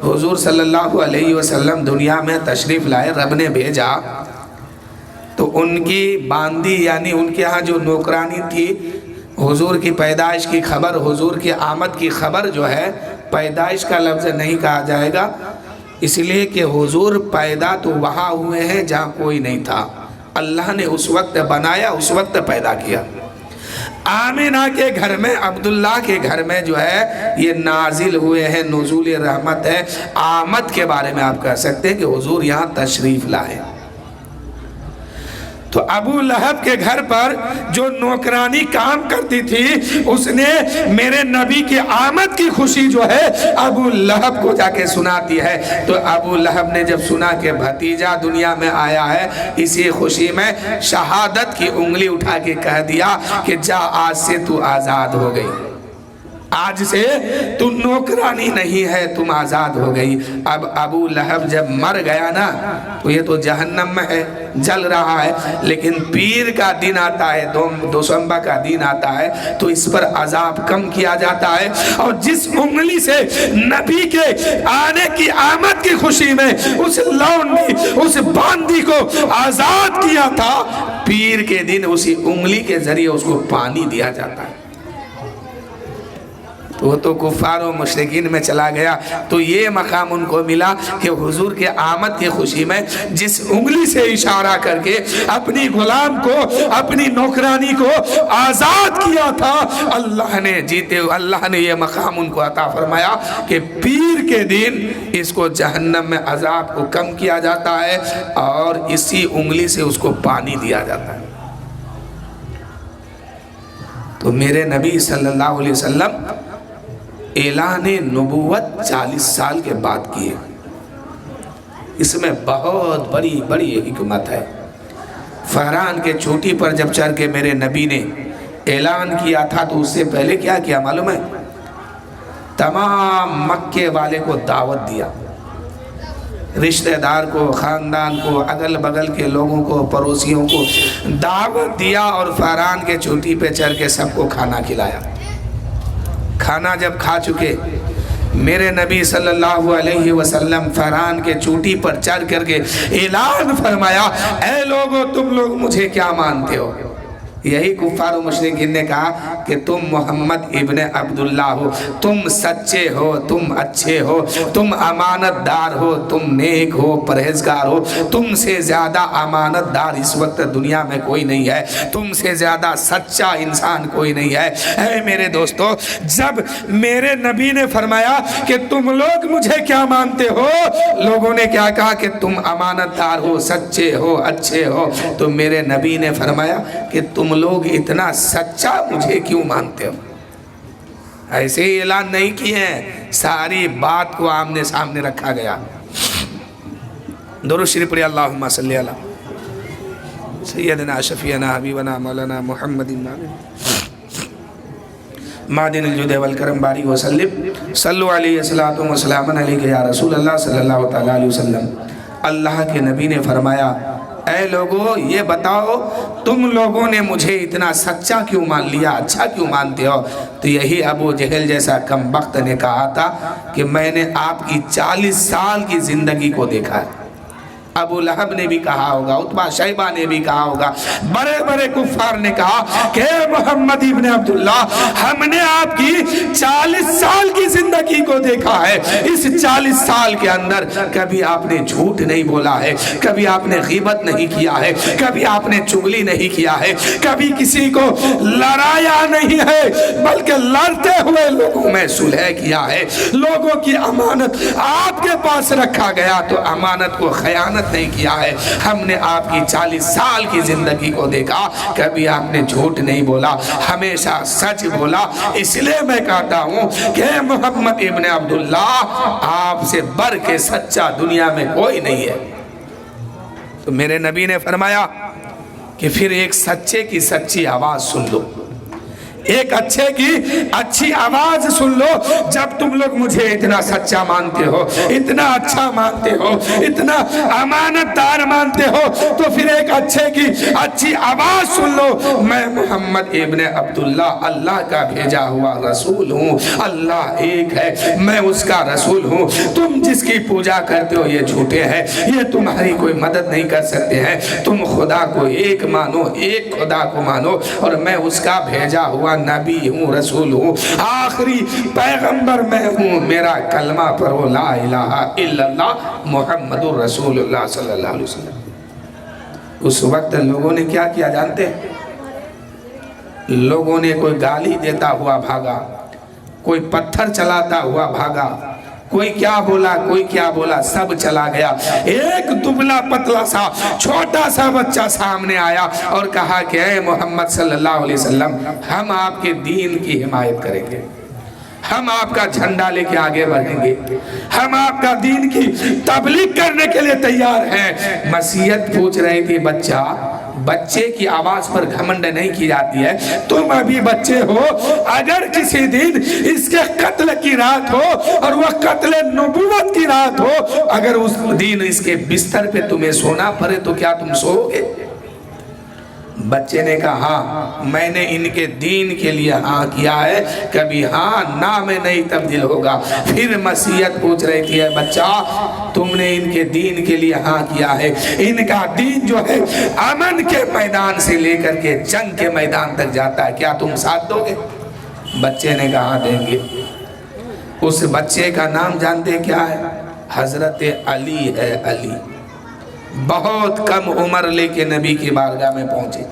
حضور صلی اللہ علیہ وسلم دنیا میں تشریف لائے، رب نے بھیجا تو ان کی باندی یعنی ان کے ہاں جو نوکرانی تھی، حضور کی پیدائش کی خبر، حضور کی آمد کی خبر جو ہے، پیدائش کا لفظ نہیں کہا جائے گا، اس لیے کہ حضور پیدا تو وہاں ہوئے ہیں جہاں کوئی نہیں تھا، اللہ نے اس وقت بنایا، اس وقت پیدا کیا۔ آمینہ کے گھر میں، عبداللہ کے گھر میں جو ہے یہ نازل ہوئے ہیں، نزول رحمت ہے۔ آمد کے بارے میں آپ کہہ سکتے ہیں کہ حضور یہاں تشریف لائے۔ تو ابو لہب کے گھر پر جو نوکرانی کام کرتی تھی، اس نے میرے نبی کی آمد کی خوشی جو ہے ابو لہب کو جا کے سناتی ہے۔ تو ابو لہب نے جب سنا کہ بھتیجا دنیا میں آیا ہے، اسی خوشی میں شہادت کی انگلی اٹھا کے کہہ دیا کہ جا آج سے تو آزاد ہو گئی۔ آج سے تو نوکرانی نہیں ہے، تم آزاد ہو گئی۔ اب ابو لہب جب مر گیا نا تو یہ تو جہنم میں ہے، جل رہا ہے، لیکن پیر کا دن آتا ہے، دوشنبہ کا دن آتا ہے تو اس پر عذاب کم کیا جاتا ہے۔ اور جس انگلی سے نبی کے آنے کی آمد کی خوشی میں اس لونڈی، اس باندی کو آزاد کیا تھا، پیر کے دن اسی انگلی کے ذریعے اس کو پانی دیا جاتا ہے۔ وہ تو کفار و مشرکین میں چلا گیا، تو یہ مقام ان کو ملا کہ حضور کے آمد کی خوشی میں جس انگلی سے اشارہ کر کے اپنی غلام کو، اپنی نوکرانی کو آزاد کیا تھا، اللہ نے جیتے ہوئے اللہ نے یہ مقام ان کو عطا فرمایا کہ پیر کے دن اس کو جہنم میں عذاب کو کم کیا جاتا ہے اور اسی انگلی سے اس کو پانی دیا جاتا ہے۔ تو میرے نبی صلی اللہ علیہ وسلم اعلان نبوت 40 سال کے بعد کیے۔ اس میں بہت بڑی بڑی حکمت ہے۔ فہران کے چوٹی پر جب چڑھ کے میرے نبی نے اعلان کیا تھا تو اس سے پہلے کیا کیا معلوم ہے؟ تمام مکے والے کو دعوت دیا، رشتہ دار کو، خاندان کو، اگل بغل کے لوگوں کو، پڑوسیوں کو دعوت دیا اور فہران کے چوٹی پہ چڑھ کے سب کو کھانا کھلایا۔ کھانا جب کھا چکے میرے نبی صلی اللہ علیہ وسلم فہران کے چوٹی پر چڑھ کر کے اعلان فرمایا، اے لوگو تم لوگ مجھے کیا مانتے ہو؟ یہی کفار و مشرکین نے کہا کہ تم محمد ابن عبداللہ ہو، تم سچے ہو، تم اچھے ہو، تم امانت دار ہو، تم نیک ہو، پرہیزگار ہو، تم سے زیادہ امانت دار اس وقت دنیا میں کوئی نہیں ہے، تم سے زیادہ سچا انسان کوئی نہیں ہے۔ اے میرے دوستو، جب میرے نبی نے فرمایا کہ تم لوگ مجھے کیا مانتے ہو، لوگوں نے کیا کہا کہ تم امانت دار ہو، سچے ہو، اچھے ہو، تو میرے نبی نے فرمایا کہ تم لوگ اتنا سچا مجھے کیوں مانتے ہو؟ ایسے ہی اعلان نہیں کیے ہیں، ساری بات کو آمنے سامنے رکھا گیا۔ درود شریف پڑھیے، اللہم صلی علی سیدنا شفیعنا حبیبنا مولانا محمد معدن الجود والکرم بارک وسلم صلو علیہ الصلوۃ والسلام علیک یا رسول اللہ صلی اللہ تعالی علیہ وسلم۔ اللہ کے نبی نے فرمایا، اے لوگو یہ بتاؤ تم لوگوں نے مجھے اتنا سچا کیوں مان لیا، اچھا کیوں مانتے ہو؟ تو یہی ابو جہل جیسا کم بخت نے کہا تھا کہ میں نے آپ کی 40 سال کی زندگی کو دیکھا ہے۔ ابو لہب نے بھی کہا ہوگا، عتبہ شیبہ نے بھی کہا ہوگا، بڑے بڑے کفار نے کہا کہ محمد ابن عبداللہ ہم نے آپ کی 40 سال کی زندگی کو دیکھا ہے، اس 40 سال کے اندر کبھی آپ نے جھوٹ نہیں بولا ہے، کبھی آپ نے غیبت نہیں کیا ہے، کبھی آپ نے چغلی نہیں کیا ہے، کبھی کسی کو لڑایا نہیں ہے، بلکہ لڑتے ہوئے لوگوں میں صلح کیا ہے۔ لوگوں کی امانت آپ کے پاس رکھا گیا تو امانت کو خیانت نہیں کیا ہے۔ ہم نے آپ کی 40 سال کی زندگی کو دیکھا، کبھی آپ نے جھوٹ نہیں بولا، ہمیشہ سچ بولا۔ اس لیے میں کہتا ہوں کہ محمد ابن عبداللہ آپ سے بڑھ کے سچا دنیا میں کوئی نہیں ہے۔ تو میرے نبی نے فرمایا کہ پھر ایک سچے کی سچی آواز سن لو، ایک اچھے کی اچھی آواز سن لو۔ جب تم لوگ مجھے اتنا سچا مانتے ہو، اتنا اچھا مانتے ہو، اتنا امانت دار مانتے ہو، تو پھر ایک اچھے کی اچھی آواز سن لو، میں محمد ابن عبداللہ اللہ کا بھیجا ہوا رسول ہوں، اللہ ایک ہے، میں اس کا رسول ہوں۔ تم جس کی پوجا کرتے ہو یہ جھوٹے ہیں، یہ تمہاری کوئی مدد نہیں کر سکتے ہیں۔ تم خدا کو ایک مانو، ایک خدا کو مانو، اور میں اس کا بھیجا ہوا نبی ہوں، رسول ہوں، آخری پیغمبر میں ہوں۔ میرا کلمہ پڑھو، لا الہ الا اللہ محمد رسول اللہ صلی اللہ علیہ وسلم۔ اس وقت لوگوں نے کیا کیا جانتے ہیں؟ لوگوں نے کوئی گالی دیتا ہوا بھاگا، کوئی پتھر چلاتا ہوا بھاگا، کوئی کیا بولا، کوئی کیا بولا، سب چلا گیا۔ ایک دبلا پتلا سا چھوٹا سا بچہ سامنے آیا اور کہا کہ اے محمد صلی اللہ علیہ وسلم، ہم آپ کے دین کی حمایت کریں گے، ہم آپ کا جھنڈا لے کے آگے بڑھیں گے، ہم آپ کا دین کی تبلیغ کرنے کے لیے تیار ہیں۔ مسیحیت پوچھ رہی تھی، بچہ بچے کی آواز پر گھمنڈ نہیں کی جاتی ہے. تم ابھی بچے ہو, اگر کسی دن اس کے قتل کی رات ہو اور وہ قتل نبوت کی رات ہو, اگر اس دن اس کے بستر پہ تمہیں سونا پڑے تو کیا تم سو گے؟ بچے نے کہا ہاں, میں نے ان کے دین کے لیے ہاں کیا ہے, کبھی ہاں نہ میں نہیں تبدیل ہوگا. پھر مسیحیت پوچھ رہی تھی, ہے بچہ تم نے ان کے دین کے لیے ہاں کیا ہے, ان کا دین جو ہے امن کے میدان سے لے کر کے جنگ کے میدان تک جاتا ہے, کیا تم ساتھ دو گے؟ بچے نے کہا دیں گے. اس بچے کا نام جانتے کیا ہے؟ حضرت علی ہے. علی بہت کم عمر لے کے نبی کی بارگاہ میں پہنچے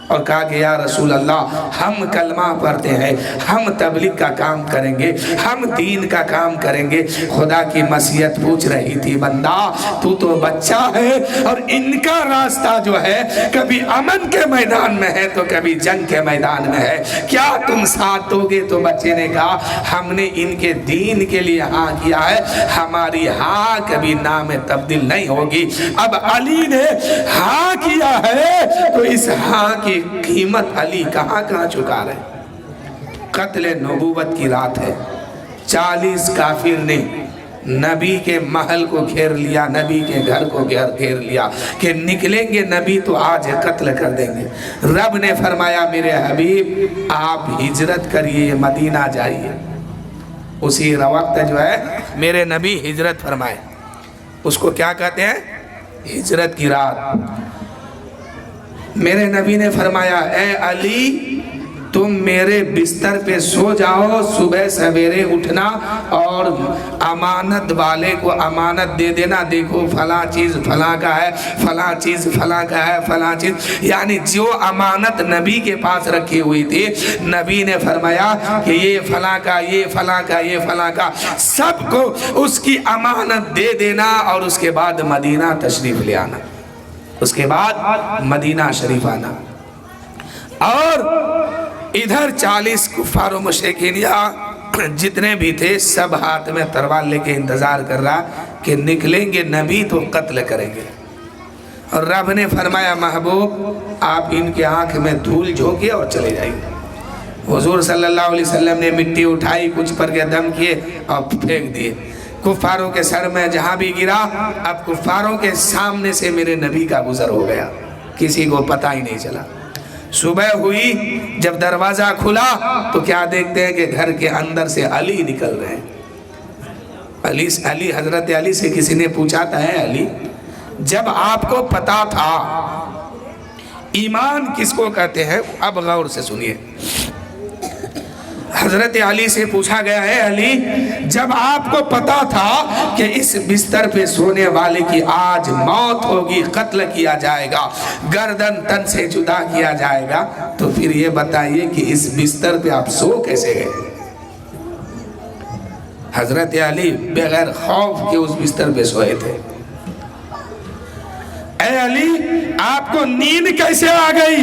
اور کہا کہ یا رسول اللہ, ہم کلمہ پڑھتے ہیں, ہم تبلیغ کا کام کریں گے, ہم دین کا کام کریں گے. خدا کی مسیحیت پوچھ رہی تھی, بندہ تو تو بچہ ہے اور ان کا راستہ جو ہے کبھی امن کے میدان میں ہے تو کبھی جنگ کے میدان میں ہے, کیا تم ساتھ دو گے؟ تو بچے نے کہا ہم نے ان کے دین کے لیے ہاں کیا ہے, ہماری ہاں کبھی نہ میں تبدیل نہیں ہوگی. اب علی نے ہاں کیا ہے تو اس ہاں کی قیمت علی کہاں چکا رہے. قتل نبوت کی رات ہے, 40 کافر نے نبی کے محل کو گھیر لیا, نبی کے گھر کو گھیر لیا کہ نکلیں گے نبی تو آج قتل کر دیں گے. رب نے فرمایا میرے حبیب آپ ہجرت کریے, مدینہ جائیے. اسی وقت جو ہے میرے نبی ہجرت فرمائے, اس کو کیا کہتے ہیں؟ ہجرت کی رات. میرے نبی نے فرمایا اے علی تم میرے بستر پہ سو جاؤ, صبح سویرے اٹھنا اور امانت والے کو امانت دے دینا, دیکھو فلاں چیز فلاں کا ہے, فلاں چیز فلاں کا ہے, فلاں چیز, یعنی جو امانت نبی کے پاس رکھی ہوئی تھی نبی نے فرمایا کہ یہ فلاں کا, یہ فلاں کا, یہ فلاں کا, سب کو اس کی امانت دے دینا اور اس کے بعد مدینہ تشریف لے آنا, اس کے بعد مدینہ شریف آنا. اور ادھر 40 کفار و مشرکین یا جتنے بھی تھے سب ہاتھ میں تلوار لے کے انتظار کر رہا کہ نکلیں گے نبی تو قتل کریں گے. اور رب نے فرمایا محبوب آپ ان کے آنکھ میں دھول جھونکے اور چلے جائیے. حضور صلی اللہ علیہ وسلم نے مٹی اٹھائی, کچھ پر کے دم کیے اور پھینک دیے. کفاروں کے سر میں جہاں بھی گرا, اب کفاروں کے سامنے سے میرے نبی کا گزر ہو گیا, کسی کو پتہ ہی نہیں چلا. صبح ہوئی, جب دروازہ کھلا تو کیا دیکھتے ہیں کہ گھر کے اندر سے علی نکل رہے ہیں. علی حضرت علی سے کسی نے پوچھا تھا, ہے علی جب آپ کو پتا تھا ایمان کس کو کہتے ہیں, اب غور سے سنیے. حضرت علی سے پوچھا گیا ہے علی جب آپ کو پتا تھا کہ اس بستر پہ سونے والے کی آج موت ہوگی, قتل کیا جائے گا, گردن تن سے جدا کیا جائے گا, تو پھر یہ بتائیے کہ اس بستر پہ آپ سو کیسے گئے؟ حضرت علی بغیر خوف کے اس بستر پہ سوئے تھے. اے علی آپ کو نیند کیسے آ گئی؟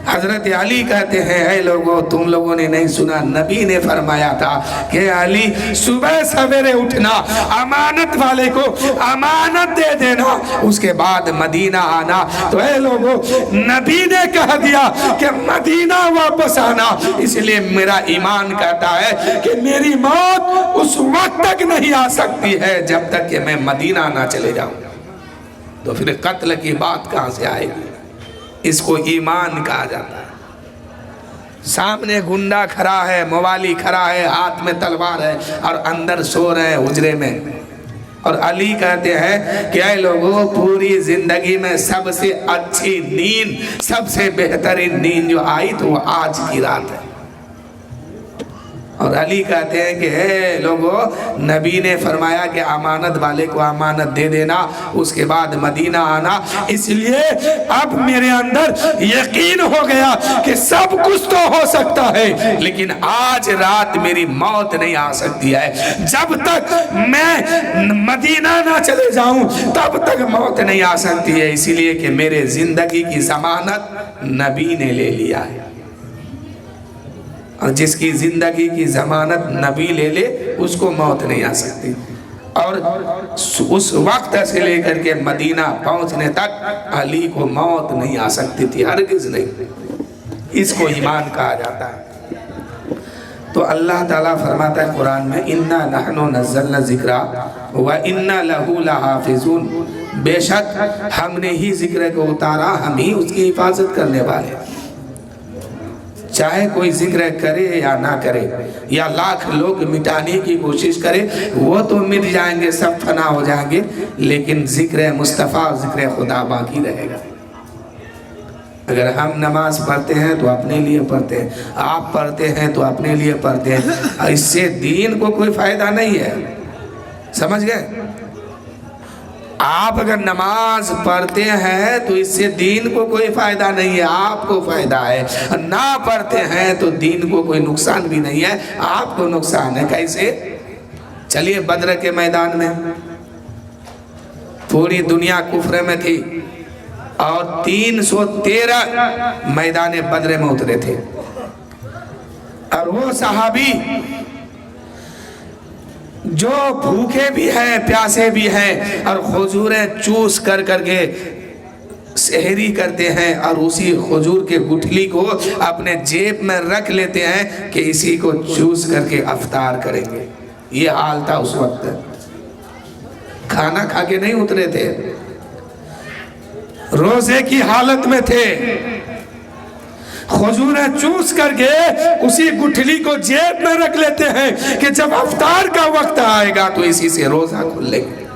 حضرت علی کہتے ہیں اے لوگوں تم لوگوں نے نہیں سنا, نبی نے فرمایا تھا کہ علی صبح سویرے اٹھنا, امانت والے کو امانت دے دینا, اس کے بعد مدینہ آنا. تو اے لوگوں نبی نے کہہ دیا کہ مدینہ واپس آنا, اس لیے میرا ایمان کہتا ہے کہ میری موت اس وقت تک نہیں آ سکتی ہے جب تک کہ میں مدینہ نہ چلے جاؤں. تو پھر قتل کی بات کہاں سے آئے گی؟ اس کو ایمان کہا جاتا ہے. سامنے گنڈا کھڑا ہے, موالی کھڑا ہے, ہاتھ میں تلوار ہے اور اندر سو رہے ہیں حجرے میں. اور علی کہتے ہیں کہ اے لوگوں پوری زندگی میں سب سے اچھی نیند, سب سے بہترین نیند جو آئی تو وہ آج کی رات ہے. اور علی کہتے ہیں کہ اے لوگوں نبی نے فرمایا کہ امانت والے کو امانت دے دینا, اس کے بعد مدینہ آنا. اس لیے اب میرے اندر یقین ہو گیا کہ سب کچھ تو ہو سکتا ہے لیکن آج رات میری موت نہیں آ سکتی ہے. جب تک میں مدینہ نہ چلے جاؤں تب تک موت نہیں آ سکتی ہے, اسی لیے کہ میرے زندگی کی ضمانت نبی نے لے لیا ہے. اور جس کی زندگی کی ضمانت نبی لے لے اس کو موت نہیں آ سکتی. اور اس وقت سے لے کر کے مدینہ پہنچنے تک علی کو موت نہیں آ سکتی تھی، ہرگز نہیں۔ اس کو ایمان کہا جاتا ہے۔ تو اللہ تعالیٰ فرماتا ہے قرآن میں اِنَّا نَحْنُ نَزَّلْنَا ذِكْرَا وَإِنَّا لَهُ لَحَافِظُونَ، بے شک ہم نے ہی ذکر کو اتارا، ہم ہی اس کی حفاظت کرنے والے۔ چاہے کوئی ذکر کرے یا نہ کرے، یا لاکھ لوگ مٹانے کی کوشش کرے، وہ تو مٹ جائیں گے، سب فنا ہو جائیں گے، لیکن ذکر مصطفیٰ، ذکر خدا باقی رہے گا۔ اگر ہم نماز پڑھتے ہیں تو اپنے لیے پڑھتے ہیں، آپ پڑھتے ہیں تو اپنے لیے پڑھتے ہیں، اس سے دین کو کوئی فائدہ نہیں ہے، سمجھ گئے؟ آپ اگر نماز پڑھتے ہیں تو اس سے دین کو کوئی فائدہ نہیں ہے، آپ کو فائدہ ہے، نہ پڑھتے ہیں تو دین کو کوئی نقصان بھی نہیں ہے، آپ کو نقصان ہے۔ کیسے؟ چلیے بدر کے میدان میں پوری دنیا کفر میں تھی اور 313 میدان بدر میں اترے تھے، اور وہ صحابی جو بھوکے بھی ہیں، پیاسے بھی ہیں، اور کھجوریں چوس کر کے سحری کرتے ہیں، اور اسی کھجور کے گٹھلی کو اپنے جیب میں رکھ لیتے ہیں کہ اسی کو چوس کر کے افطار کریں گے۔ یہ حال تھا اس وقت، کھانا کھا کے نہیں اترے تھے، روزے کی حالت میں تھے، کھجوریں چوس کر کے اسی گٹھلی کو جیب میں رکھ لیتے ہیں کہ جب افطار کا وقت آئے گا تو اسی سے روزہ کھل لے گا۔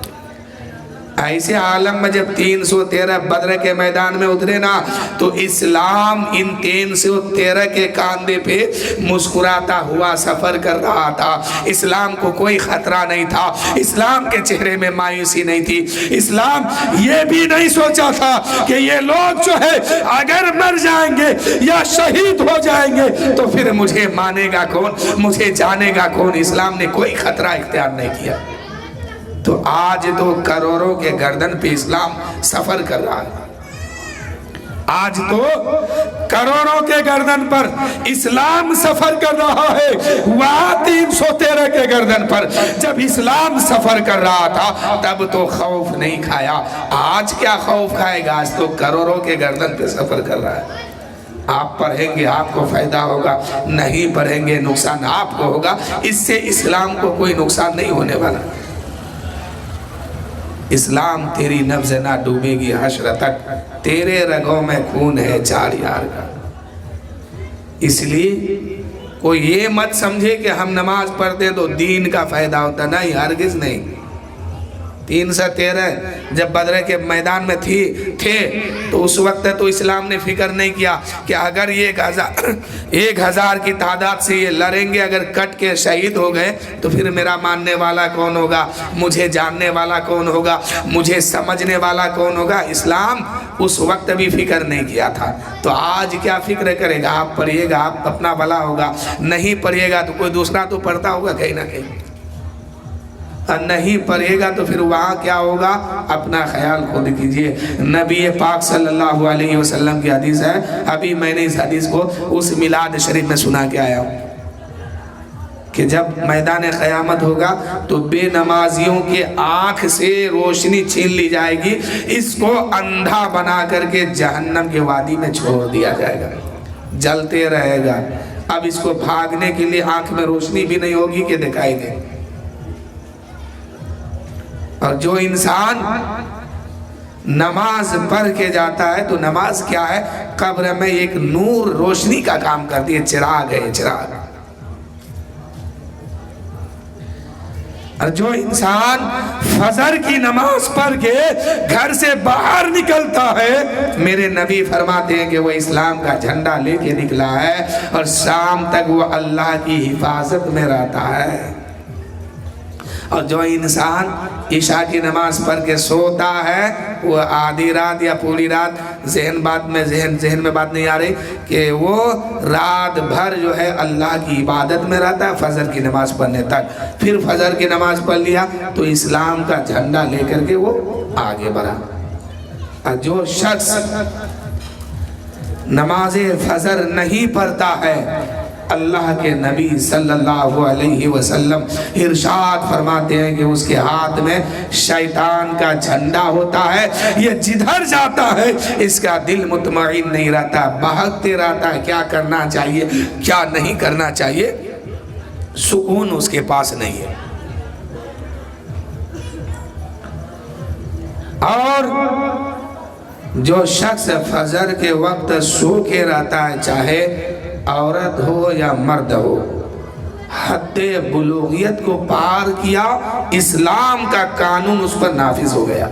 ایسے عالم میں جب 313 بدر کے میدان میں اترے نا، تو اسلام ان 313 کے کاندھے پہ مسکراتا ہوا سفر کر رہا تھا۔ اسلام کو کوئی خطرہ نہیں تھا، اسلام کے چہرے میں مایوسی نہیں تھی، اسلام یہ بھی نہیں سوچا تھا کہ یہ لوگ جو ہے اگر مر جائیں گے یا شہید ہو جائیں گے تو پھر مجھے مانے گا کون، مجھے جانے گا کون۔ اسلام نے کوئی خطرہ اختیار نہیں کیا۔ تو آج تو کروڑوں کے گردن پہ اسلام سفر کر رہا ہے، آج تو کروڑوں کے گردن پر اسلام سفر کر رہا ہے۔ وہاں 313 کے گردن پر جب اسلام سفر کر رہا تھا تب تو خوف نہیں کھایا، آج کیا خوف کھائے گا؟ آج تو کروڑوں کے گردن پہ سفر کر رہا ہے۔ آپ پڑھیں گے آپ کو فائدہ ہوگا، نہیں پڑھیں گے نقصان آپ کو ہوگا، اس سے اسلام کو کوئی نقصان نہیں ہونے والا۔ اسلام تیری نبض نہ ڈوبے گی حشر تک، تیرے رگوں میں خون ہے 4 یار کا۔ اس لیے کوئی یہ مت سمجھے کہ ہم نماز پڑھتے تو دین کا فائدہ ہوتا، نہیں، ہرگز نہیں۔ 313 جب بدر کے میدان میں تھے تو اس وقت تو اسلام نے فکر نہیں کیا کہ اگر یہ 1000 کی تعداد سے یہ لڑیں گے، اگر کٹ کے شہید ہو گئے تو پھر میرا ماننے والا کون ہوگا، مجھے جاننے والا کون ہوگا، مجھے سمجھنے والا کون ہوگا۔ اسلام اس وقت بھی فکر نہیں کیا تھا، تو آج کیا فکر کرے گا؟ آپ پڑھیے گا آپ اپنا بھلا ہوگا، نہیں پڑھیے گا تو کوئی دوسرا تو پڑھتا ہوگا کہیں نہ کہیں، اور نہیں پڑھے گا تو پھر وہاں کیا ہوگا؟ اپنا خیال خود کیجئے۔ نبی پاک صلی اللہ علیہ وسلم کی حدیث ہے، ابھی میں نے اس حدیث کو اس میلاد شریف میں سنا کے آیا ہوں کہ جب میدان قیامت ہوگا تو بے نمازیوں کے آنکھ سے روشنی چھین لی جائے گی، اس کو اندھا بنا کر کے جہنم کے وادی میں چھوڑ دیا جائے گا، جلتے رہے گا۔ اب اس کو بھاگنے کے لیے آنکھ میں روشنی بھی نہیں ہوگی کہ دکھائی دے۔ اور جو انسان نماز پڑھ کے جاتا ہے تو نماز کیا ہے؟ قبر میں ایک نور روشنی کا کام کرتی ہے، چراغ ہے، چراغ۔ اور جو انسان فجر کی نماز پڑھ کے گھر سے باہر نکلتا ہے، میرے نبی فرماتے ہیں کہ وہ اسلام کا جھنڈا لے کے نکلا ہے اور شام تک وہ اللہ کی حفاظت میں رہتا ہے۔ اور جو انسان عشاء کی نماز پڑھ کے سوتا ہے، وہ آدھی رات یا پوری رات ذہن میں بات نہیں آ رہی کہ وہ رات بھر جو ہے اللہ کی عبادت میں رہتا ہے فجر کی نماز پڑھنے تک، پھر فجر کی نماز پڑھ لیا تو اسلام کا جھنڈا لے کر کے وہ آگے بڑھا۔ اور جو شخص نماز فجر نہیں پڑھتا ہے اللہ کے نبی صلی اللہ علیہ وسلم ارشاد فرماتے ہیں کہ اس کے ہاتھ میں شیطان کا جھنڈا ہوتا ہے، یہ جدھر جاتا ہے اس کا دل مطمئن نہیں رہتا، بہکتے رہتا ہے کیا کرنا چاہیے کیا نہیں کرنا چاہیے، سکون اس کے پاس نہیں ہے۔ اور جو شخص فجر کے وقت سو کے رہتا ہے، چاہے عورت ہو یا مرد ہو، حد بلوغیت کو پار کیا، اسلام کا قانون اس پر نافذ ہو گیا،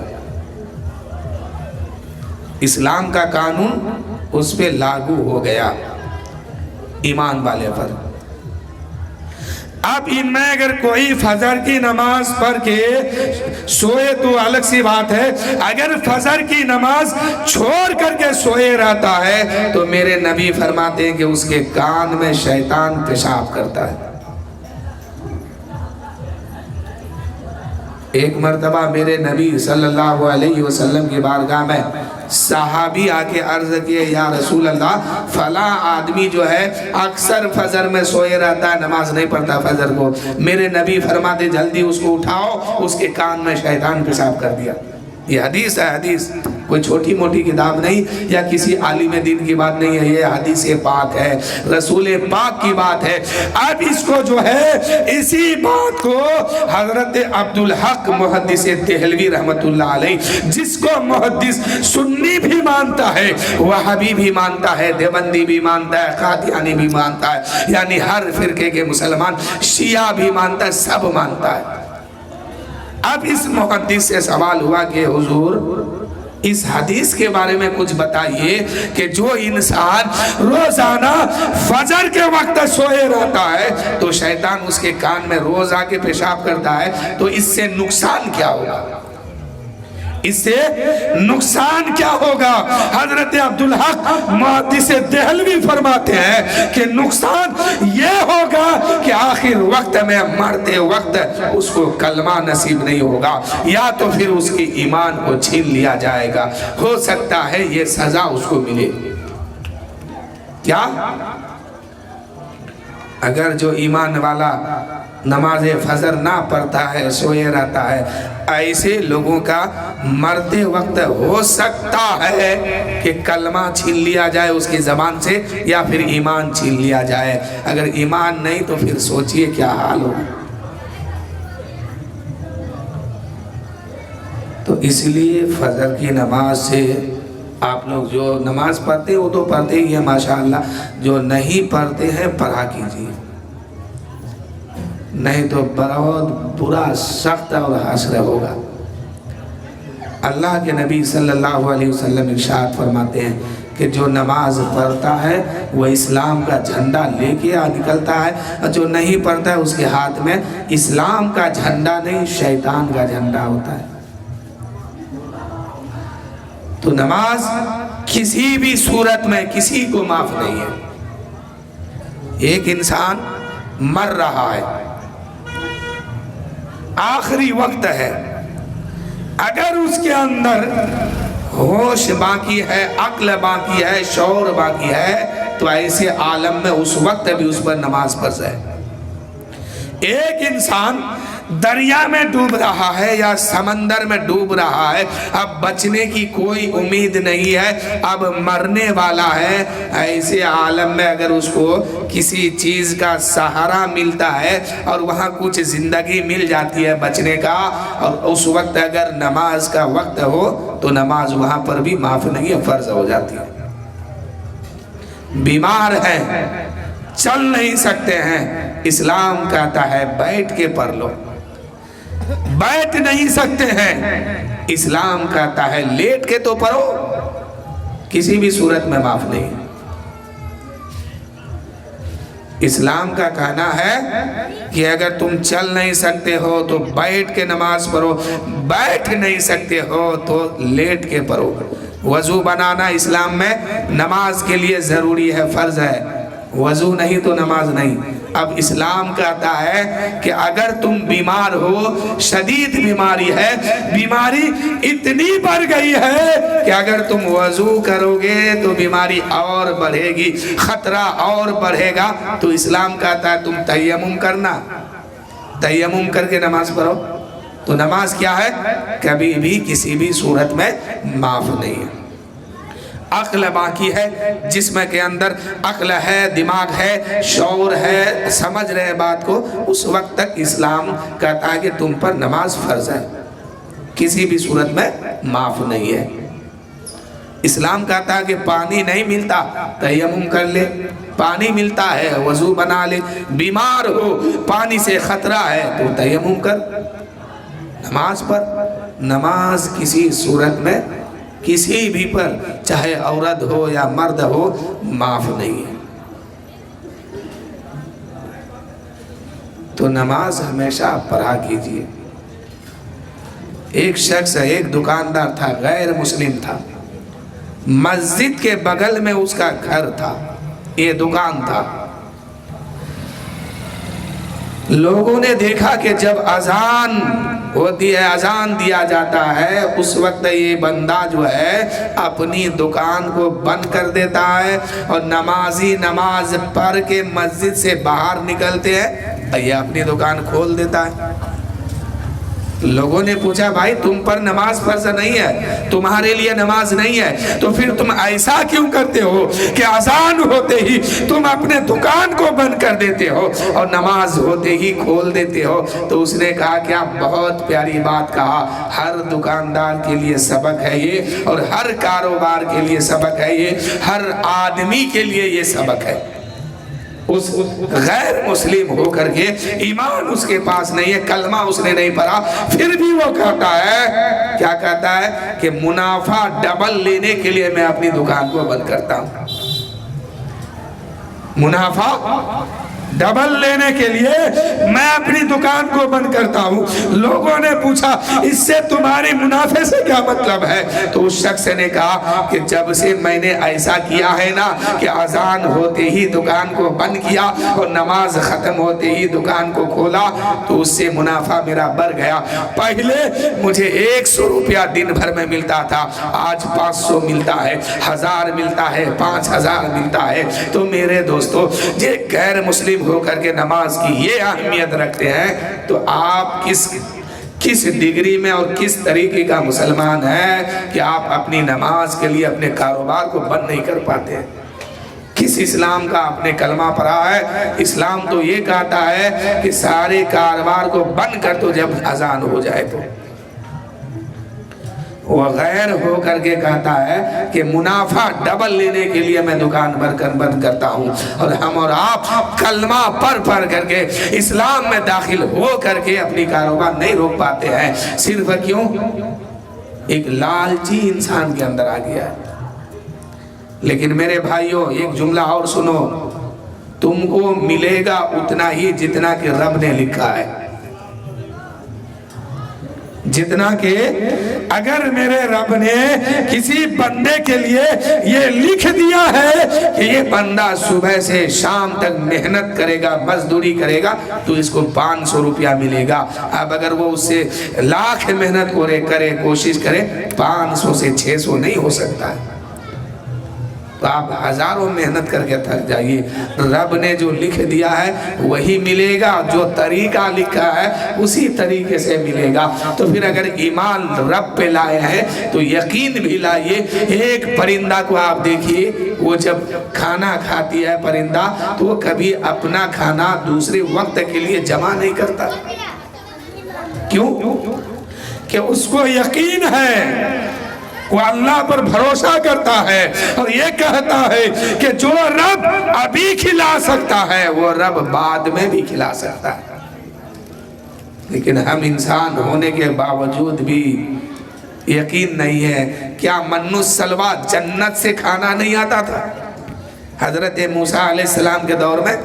اسلام کا قانون اس پہ لاگو ہو گیا ایمان والے پر۔ اب ان میں اگر کوئی فجر کی نماز پڑھ کے سوئے تو الگ سی بات ہے، اگر فجر کی نماز چھوڑ کر کے سوئے رہتا ہے تو میرے نبی فرماتے ہیں کہ اس کے کان میں شیطان پیشاب کرتا ہے۔ ایک مرتبہ میرے نبی صلی اللہ علیہ وسلم کی بارگاہ میں صحابی آکے عرض کیے، یا رسول اللہ فلاں آدمی جو ہے اکثر فجر میں سوئے رہتا ہے، نماز نہیں پڑھتا فجر کو۔ میرے نبی فرماتے جلدی اس کو اٹھاؤ، اس کے کان میں شیطان پیشاب کر دیا۔ یہ حدیث ہے، حدیث کوئی چھوٹی موٹی کتاب نہیں یا کسی عالم دین کی بات نہیں ہے، یہ حدیث پاک ہے، رسول پاک کی بات ہے۔ اب اس کو جو ہے اسی بات کو حضرت عبدالحق محدث دہلوی رحمت اللہ علیہ، جس کو محدث سنی بھی مانتا ہے، وہابی بھی مانتا ہے، دیوبندی بھی مانتا ہے، قادیانی بھی مانتا ہے، یعنی ہر فرقے کے مسلمان، شیعہ بھی مانتا ہے، سب مانتا ہے۔ اب اس محدث سے سوال ہوا کہ حضور اس حدیث کے بارے میں کچھ بتائیے کہ جو انسان روزانہ فجر کے وقت سوئے رہتا ہے تو شیطان اس کے کان میں روز آ کے پیشاب کرتا ہے، تو اس سے نقصان کیا ہوگا، اس سے نقصان کیا ہوگا؟ حضرت عبدالحق محدث دہلوی فرماتے ہیں کہ نقصان یہ ہوگا کہ آخر وقت میں مرتے وقت اس کو کلمہ نصیب نہیں ہوگا، یا تو پھر اس کی ایمان کو چھین لیا جائے گا، ہو سکتا ہے یہ سزا اس کو ملے۔ کیا؟ اگر جو ایمان والا نماز فجر نہ پڑھتا ہے، سوئے رہتا ہے، ایسے لوگوں کا مرتے وقت ہو سکتا ہے کہ کلمہ چھین لیا جائے اس کی زبان سے، یا پھر ایمان چھین لیا جائے۔ اگر ایمان نہیں تو پھر سوچئے کیا حال ہوگا۔ تو اس لیے فجر کی نماز سے آپ لوگ جو نماز پڑھتے وہ تو پڑھتے ہی ہیں ماشاءاللہ، جو نہیں پڑھتے ہیں پڑھا کیجیے، نہیں تو بہت برا سخت اور حسر ہوگا۔ اللہ کے نبی صلی اللہ علیہ وسلم ارشاد فرماتے ہیں کہ جو نماز پڑھتا ہے وہ اسلام کا جھنڈا لے کے نکلتا ہے، اور جو نہیں پڑھتا ہے اس کے ہاتھ میں اسلام کا جھنڈا نہیں شیطان کا جھنڈا ہوتا ہے۔ تو نماز کسی بھی صورت میں کسی کو معاف نہیں ہے۔ ایک انسان مر رہا ہے، آخری وقت ہے، اگر اس کے اندر ہوش باقی ہے، عقل باقی ہے، شعور باقی ہے، تو ایسے عالم میں اس وقت بھی اس پر نماز فرض ہے۔ ایک انسان دریا میں ڈوب رہا ہے یا سمندر میں ڈوب رہا ہے، اب بچنے کی کوئی امید نہیں ہے، اب مرنے والا ہے، ایسے عالم میں اگر اس کو کسی چیز کا سہارا ملتا ہے اور وہاں کچھ زندگی مل جاتی ہے بچنے کا، اور اس وقت اگر نماز کا وقت ہو تو نماز وہاں پر بھی معاف نہیں ہے، فرض ہو جاتی ہے۔ بیمار ہیں، چل نہیں سکتے ہیں، اسلام کہتا ہے بیٹھ کے پڑھ لو، بیٹھ نہیں سکتے ہیں، اسلام کہتا ہے لیٹ کے تو پڑھو، کسی بھی صورت میں معاف نہیں۔ اسلام کا کہنا ہے کہ اگر تم چل نہیں سکتے ہو تو بیٹھ کے نماز پڑھو، بیٹھ نہیں سکتے ہو تو لیٹ کے پڑھو۔ وضو بنانا اسلام میں نماز کے لیے ضروری ہے، فرض ہے، وضو نہیں تو نماز نہیں۔ اب اسلام کہتا ہے کہ اگر تم بیمار ہو، شدید بیماری ہے، بیماری اتنی بڑھ گئی ہے کہ اگر تم وضو کرو گے تو بیماری اور بڑھے گی، خطرہ اور بڑھے گا، تو اسلام کہتا ہے تم تیمم کرنا، تیمم کر کے نماز پڑھو۔ تو نماز کیا ہے؟ کبھی بھی کسی بھی صورت میں معاف نہیں ہے۔ عقل باقی ہے، جسم کے اندر عقل ہے، دماغ ہے، شعور ہے، سمجھ رہے بات کو، اس وقت تک اسلام کہتا ہے کہ تم پر نماز فرض ہے، کسی بھی صورت میں معاف نہیں ہے۔ اسلام کہتا ہے کہ پانی نہیں ملتا تیمم کر لے، پانی ملتا ہے وضو بنا لے، بیمار ہو پانی سے خطرہ ہے تو تیمم کر، نماز پر۔ نماز کسی صورت میں کسی بھی پر، چاہے عورت ہو یا مرد ہو، معاف نہیں ہے۔ تو نماز ہمیشہ پڑھا کیجئے۔ ایک شخص، ایک دکاندار تھا، غیر مسلم تھا، مسجد کے بغل میں اس کا گھر تھا، یہ دکان تھا۔ لوگوں نے دیکھا کہ جب اذان ہوتی ہے، اذان دیا جاتا ہے، اس وقت یہ بندہ جو ہے اپنی دکان کو بند کر دیتا ہے اور نمازی نماز پڑھ کے مسجد سے باہر نکلتے ہیں، یہ اپنی دکان کھول دیتا ہے۔ لوگوں نے پوچھا بھائی تم پر نماز فرض نہیں ہے، تمہارے لیے نماز نہیں ہے، تو پھر تم ایسا کیوں کرتے ہو کہ اذان ہوتے ہی تم اپنے دکان کو بند کر دیتے ہو اور نماز ہوتے ہی کھول دیتے ہو؟ تو اس نے کہا کہ آپ بہت پیاری بات کہا، ہر دکاندار کے لیے سبق ہے یہ، اور ہر کاروبار کے لیے سبق ہے یہ، ہر آدمی کے لیے یہ سبق ہے۔ اس غیر مسلم ہو کر کے، ایمان اس کے پاس نہیں ہے، کلمہ اس نے نہیں پڑھا، پھر بھی وہ کہتا ہے، کیا کہتا ہے کہ منافع ڈبل لینے کے لیے میں اپنی دکان کو بند کرتا ہوں۔ منافع ڈبل لینے کے لیے میں اپنی دکان کو بند کرتا ہوں۔ لوگوں نے پوچھا اس سے تمہاری منافع سے کیا مطلب ہے؟ تو اس شخص نے کہا کہ جب سے میں نے ایسا کیا ہے نا کہ اذان ہوتے ہی دکان کو بند کیا اور نماز ختم ہوتے ہی دکان کو کھولا، تو اس سے منافع میرا بڑھ گیا۔ پہلے مجھے 100 روپیہ دن بھر میں ملتا تھا، آج 500 ملتا ہے، 1000 ملتا ہے، 5000 ملتا ہے۔ تو میرے دوستو، یہ غیر مسلم ہو کر کے نماز کی یہ اہمیت رکھتے ہیں، تو آپ کس ڈگری میں اور کس طریقے کا مسلمان ہے کہ آپ اپنی نماز کے لیے اپنے کاروبار کو بند نہیں کر پاتے ہیں؟ کس اسلام کا آپ نے کلمہ پڑھا ہے؟ اسلام تو یہ کہتا ہے کہ سارے کاروبار کو بند کر دو جب اذان ہو جائے تو۔ وہ غیر ہو کر کے کہتا ہے کہ منافع ڈبل لینے کے لیے میں دکان بند کرتا ہوں، اور ہم اور آپ کلمہ پڑھ کر کے اسلام میں داخل ہو کر کے اپنی کاروبار نہیں روک پاتے ہیں۔ صرف کیوں؟ ایک لالچی انسان کے اندر آ گیا ہے۔ لیکن میرے بھائیوں، ایک جملہ اور سنو، تم کو ملے گا اتنا ہی جتنا کہ رب نے لکھا ہے۔ جتنا کہ اگر میرے رب نے کسی بندے کے لیے یہ لکھ دیا ہے کہ یہ بندہ صبح سے شام تک محنت کرے گا، مزدوری کرے گا، تو اس کو 500 روپیہ ملے گا۔ اب اگر وہ اس سے لاکھ محنت کرے، کوشش کرے، 500 سے 600 نہیں ہو سکتا ہے۔ تو آپ ہزاروں محنت کر کے تھک جائیے، رب نے جو لکھ دیا ہے وہی ملے گا، جو طریقہ لکھا ہے اسی طریقے سے ملے گا۔ تو پھر اگر ایمان رب پہ لائے ہیں تو یقین بھی لائیے۔ ایک پرندہ کو آپ دیکھیے، وہ جب کھانا کھاتی ہے پرندہ تو وہ کبھی اپنا کھانا دوسرے وقت کے لیے جمع نہیں کرتا۔ کیوں؟ کہ اس کو یقین ہے، وہ اللہ پر بھروسہ کرتا ہے اور یہ کہتا ہے کہ جو رب ابھی کھلا سکتا ہے وہ رب بعد میں بھی کھلا سکتا ہے۔ لیکن ہم انسان ہونے کے باوجود بھی یقین نہیں ہے۔ کیا من السلوى جنت سے کھانا نہیں آتا تھا؟ حضرت موسیٰ علیہ السلام کے دور میں،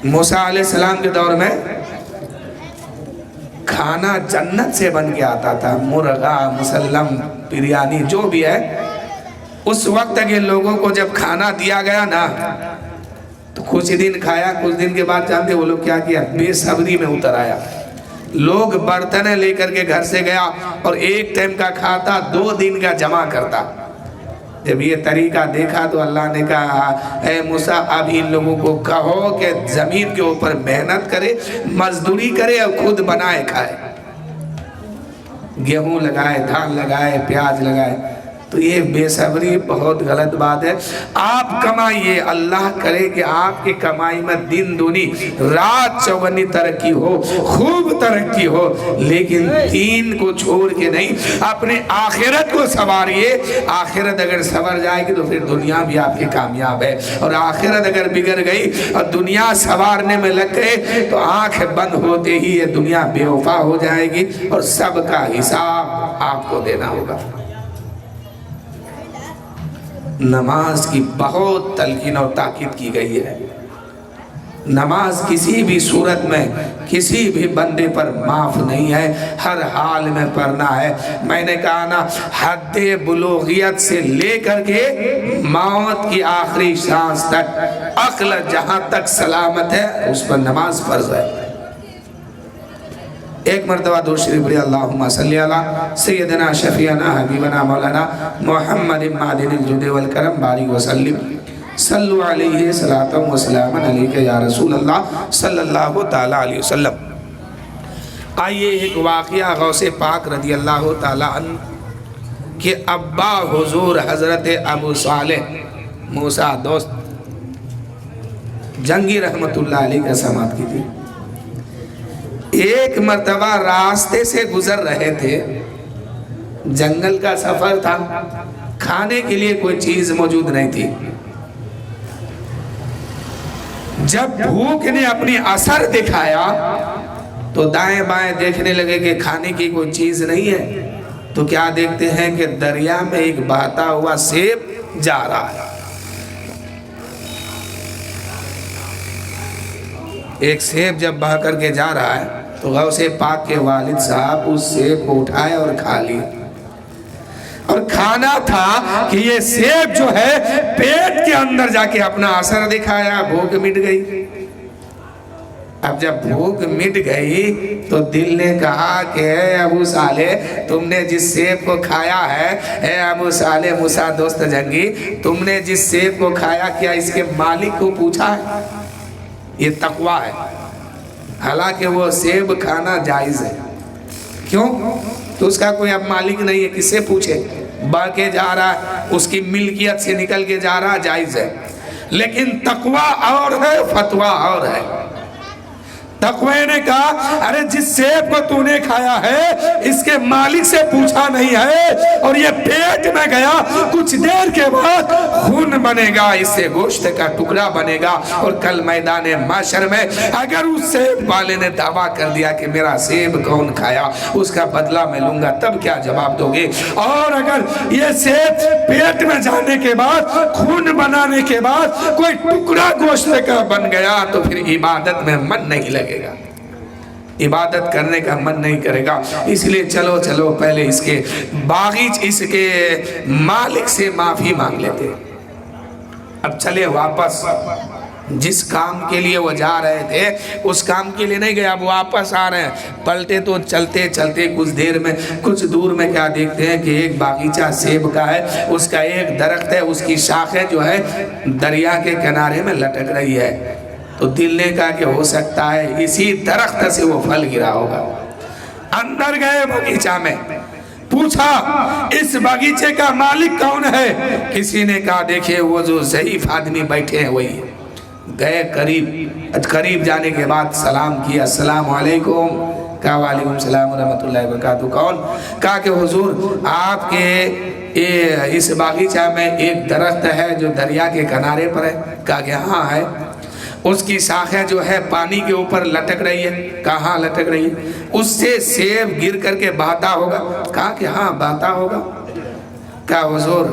موسیٰ علیہ السلام کے دور میں کھانا جنت سے بن کے آتا تھا، مرغا، مسلم، بریانی، جو بھی ہے اس وقت کے لوگوں کو جب کھانا دیا گیا نا تو کچھ دن کھایا، کچھ دن کے بعد جانتے وہ لوگ کیا کیا؟ بے صبری میں اتر آیا۔ لوگ برتنیں لے کر کے گھر سے گیا اور ایک ٹائم کا کھاتا، 2 دن کا جمع کرتا۔ جب یہ طریقہ دیکھا تو اللہ نے کہا اے موسیٰ اب ان لوگوں کو کہو کہ زمین کے اوپر محنت کرے، مزدوری کرے اور خود بنائے کھائے، گیہوں لگائے، دھان لگائے، پیاز لگائے۔ تو یہ بے صبری بہت غلط بات ہے۔ آپ کمائیے، اللہ کرے کہ آپ کی کمائی میں دن دونی رات چوگنی ترقی ہو، خوب ترقی ہو، لیکن دین کو چھوڑ کے نہیں، اپنے آخرت کو سنواریے۔ آخرت اگر سنور جائے گی تو پھر دنیا بھی آپ کی کامیاب ہے، اور آخرت اگر بگڑ گئی اور دنیا سنوارنے میں لگ گئے تو آنکھ بند ہوتے ہی یہ دنیا بے وفا ہو جائے گی اور سب کا حساب آپ کو دینا ہوگا۔ نماز کی بہت تلقین اور تاکید کی گئی ہے۔ نماز کسی بھی صورت میں کسی بھی بندے پر معاف نہیں ہے، ہر حال میں پڑھنا ہے۔ میں نے کہا نا، حد بلوغیت سے لے کر کے موت کی آخری سانس تک عقل جہاں تک سلامت ہے اس پر نماز فرض ہے۔ ایک مرتبہ درود شریف پڑھیے، اللہم صلی علی سیدنا شفیعنا حبیبنا مولانا محمد معدن الجود والکرم بارک وسلم، صلو علیہ صلاۃ و سلام علیکہ یا رسول اللہ صلی اللہ تعالیٰ علیہ وسلم۔ آئیے ایک واقعہ غوث پاک رضی اللہ تعالیٰ عنہ کہ ابا حضور حضرت ابو صالح موسیٰ دوست جنگی رحمت اللہ علیہ کا سماعت کی تھی۔ ایک مرتبہ راستے سے گزر رہے تھے، جنگل کا سفر تھا، کھانے کے لیے کوئی چیز موجود نہیں تھی۔ جب بھوک نے اپنی اثر دکھایا تو دائیں بائیں دیکھنے لگے کہ کھانے کی کوئی چیز نہیں ہے، تو کیا دیکھتے ہیں کہ دریا میں ایک بہتا ہوا سیب جا رہا ہے۔ ایک سیب جب بہہ کر کے جا رہا ہے تو غوث پاک کے والد صاحب اس سیب کو اٹھائے اور کھا لیا، اور کھانا تھا کہ یہ سیب جو ہے پیٹ کے اندر جا کے اپنا اثر دکھایا، بھوک مٹ گئی۔ اب جب بھوک مٹ گئی تو دل نے کہا کہ اے ابو صالح تم نے جس سیب کو کھایا ہے، اے ابو صالح موسیٰ دوست جنگی تم نے جس سیب کو کھایا کیا اس کے مالک کو پوچھا ہے؟ یہ تقویٰ ہے۔ حالانکہ وہ سیب کھانا جائز ہے، کیوں؟ تو اس کا کوئی اب مالک نہیں ہے، کس سے پوچھے؟ بہ کے جا رہا ہے، اس کی ملکیت سے نکل کے جا رہا، جائز ہے۔ لیکن تقویٰ اور ہے، فتویٰ اور ہے۔ تقوی نے کہا ارے جس سیب کو تو نے کھایا ہے اس کے مالک سے پوچھا نہیں ہے، اور یہ پیٹ میں گیا، کچھ دیر کے بعد خون بنے گا، اس سے گوشت کا ٹکڑا بنے گا، اور کل میدان محشر میں اگر اس سیب والے نے دعویٰ کر دیا کہ میرا سیب کون کھایا، اس کا بدلہ میں لوں گا، تب کیا جواب دو گے؟ اور اگر یہ سیب پیٹ میں جانے کے بعد، خون بنانے کے بعد کوئی ٹکڑا گوشت کا بن گیا تو پھر عبادت میں من نہیں لگے گا، عبادت کرنے کا من نہیں کرے گا۔ اس لیے چلو پہلے اس کے باغیچ اس کے مالک سے معافی مانگ لیتے۔ اب چلے واپس، جس کام کے لیے وہ جا رہے تھے اس کام کے لیے نہیں گئے، اب واپس آ رہے ہیں۔ پلٹے تو چلتے کچھ دور میں کیا دیکھتے ہیں کہ ایک باغیچہ سیب کا ہے، اس کا ایک درخت ہے، اس کی شاخیں جو ہے دریا کے کنارے میں لٹک رہی ہے۔ تو دل نے کہا کہ ہو سکتا ہے اسی درخت سے وہ پھل گرا ہوگا۔ اندر گئے باغیچہ میں، پوچھا اس باغیچے کا مالک کون ہے؟ کسی نے کہا دیکھیں وہ جو ضعیف آدمی بیٹھے ہیں وہی ہے۔ گئے قریب جانے کے بعد سلام کیا، السلام علیکم، کہا وعلیکم السلام ورحمۃ اللہ وبرکاتہ، کون؟ کہا کہ حضور آپ کے اس باغیچہ میں ایک درخت ہے جو دریا کے کنارے پر ہے؟ کہا کہ ہاں ہے۔ اس کی شاخیں جو ہے پانی کے اوپر لٹک رہی ہے؟ کہاں لٹک رہی ہے؟ اس سے سیب گر کر کے بہتا ہوگا؟ کہا کہ ہاں بہتا ہوگا۔ کہا حضور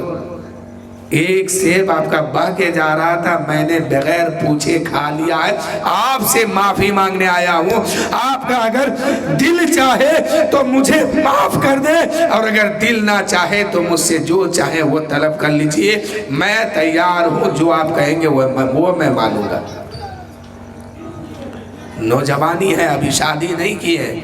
ایک سیب آپ کا بہ کے جا رہا تھا، میں نے بغیر پوچھے کھا لیا ہے، آپ سے معافی مانگنے آیا ہوں، آپ کا اگر دل چاہے تو مجھے معاف کر دے، اور اگر دل نہ چاہے تو مجھ سے جو چاہے وہ طلب کر لیجئے، میں تیار ہوں، جو آپ کہیں گے وہ میں مانوں گا۔ نوجوانی ہے، ابھی شادی نہیں کی ہے،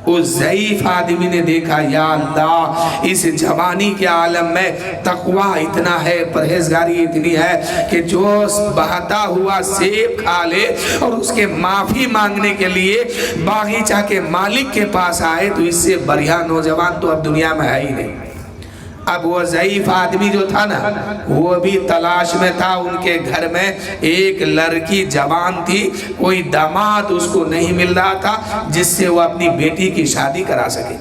اس ضعیف آدمی نے دیکھا یا اللہ اس جوانی کے عالم میں تقوی اتنا ہے، پرہیزگاری اتنی ہے کہ جو بہتا ہوا سیب کھا لے اور اس کے معافی مانگنے کے لیے باغیچہ کے مالک کے پاس آئے، تو اس سے بڑھیا نوجوان تو اب دنیا میں ہے ہی نہیں۔ اب وہ ضعیف آدمی جو تھا نا، وہ بھی تلاش میں تھا، ان کے گھر میں ایک لڑکی جوان تھی، کوئی داماد اس کو نہیں مل رہا تھا جس سے وہ اپنی بیٹی کی شادی کرا سکے۔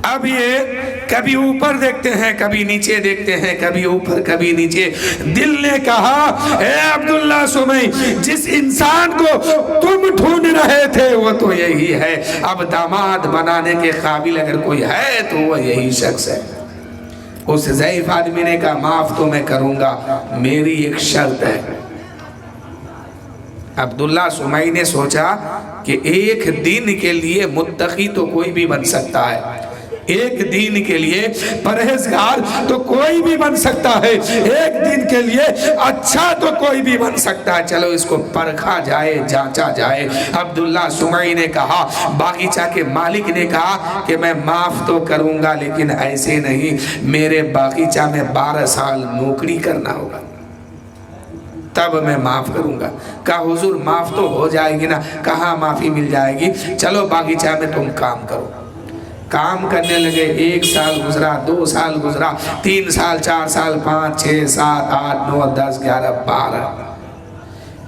اب یہ کبھی اوپر دیکھتے ہیں، کبھی نیچے دیکھتے ہیں، کبھی اوپر کبھی نیچے۔ دل نے کہا اے عبداللہ سمی، جس انسان کو تم ڈھونڈ رہے تھے وہ تو یہی ہے، اب داماد بنانے کے قابل اگر کوئی ہے تو وہ یہی شخص ہے۔ اس ضعیف آدمی نے کہا معاف تو میں کروں گا، میری ایک شرط ہے۔ عبداللہ سمی نے سوچا کہ ایک دن کے لیے متقی تو کوئی بھی بن سکتا ہے، ایک دن کے لیے پرہیزگار تو کوئی بھی بن سکتا ہے، ایک دن کے لیے اچھا تو کوئی بھی بن سکتا ہے، چلو اس کو پرکھا جائے، جانچا جائے۔ عبداللہ سمی نے کہا، باغیچہ کے مالک نے کہا کہ میں معاف تو کروں گا لیکن ایسے نہیں، میرے باغیچہ میں 12 سال نوکری کرنا ہوگا، تب میں معاف کروں گا۔ کہا حضور معاف تو ہو جائے گی نا؟ کہاں معافی مل جائے گی، چلو باغیچہ میں تم کام کرو۔ کام کرنے لگے، 1 سال گزرا، 2 سال گزرا، 3 سال، 4 سال، 5 6 7 8 9 10 11 12۔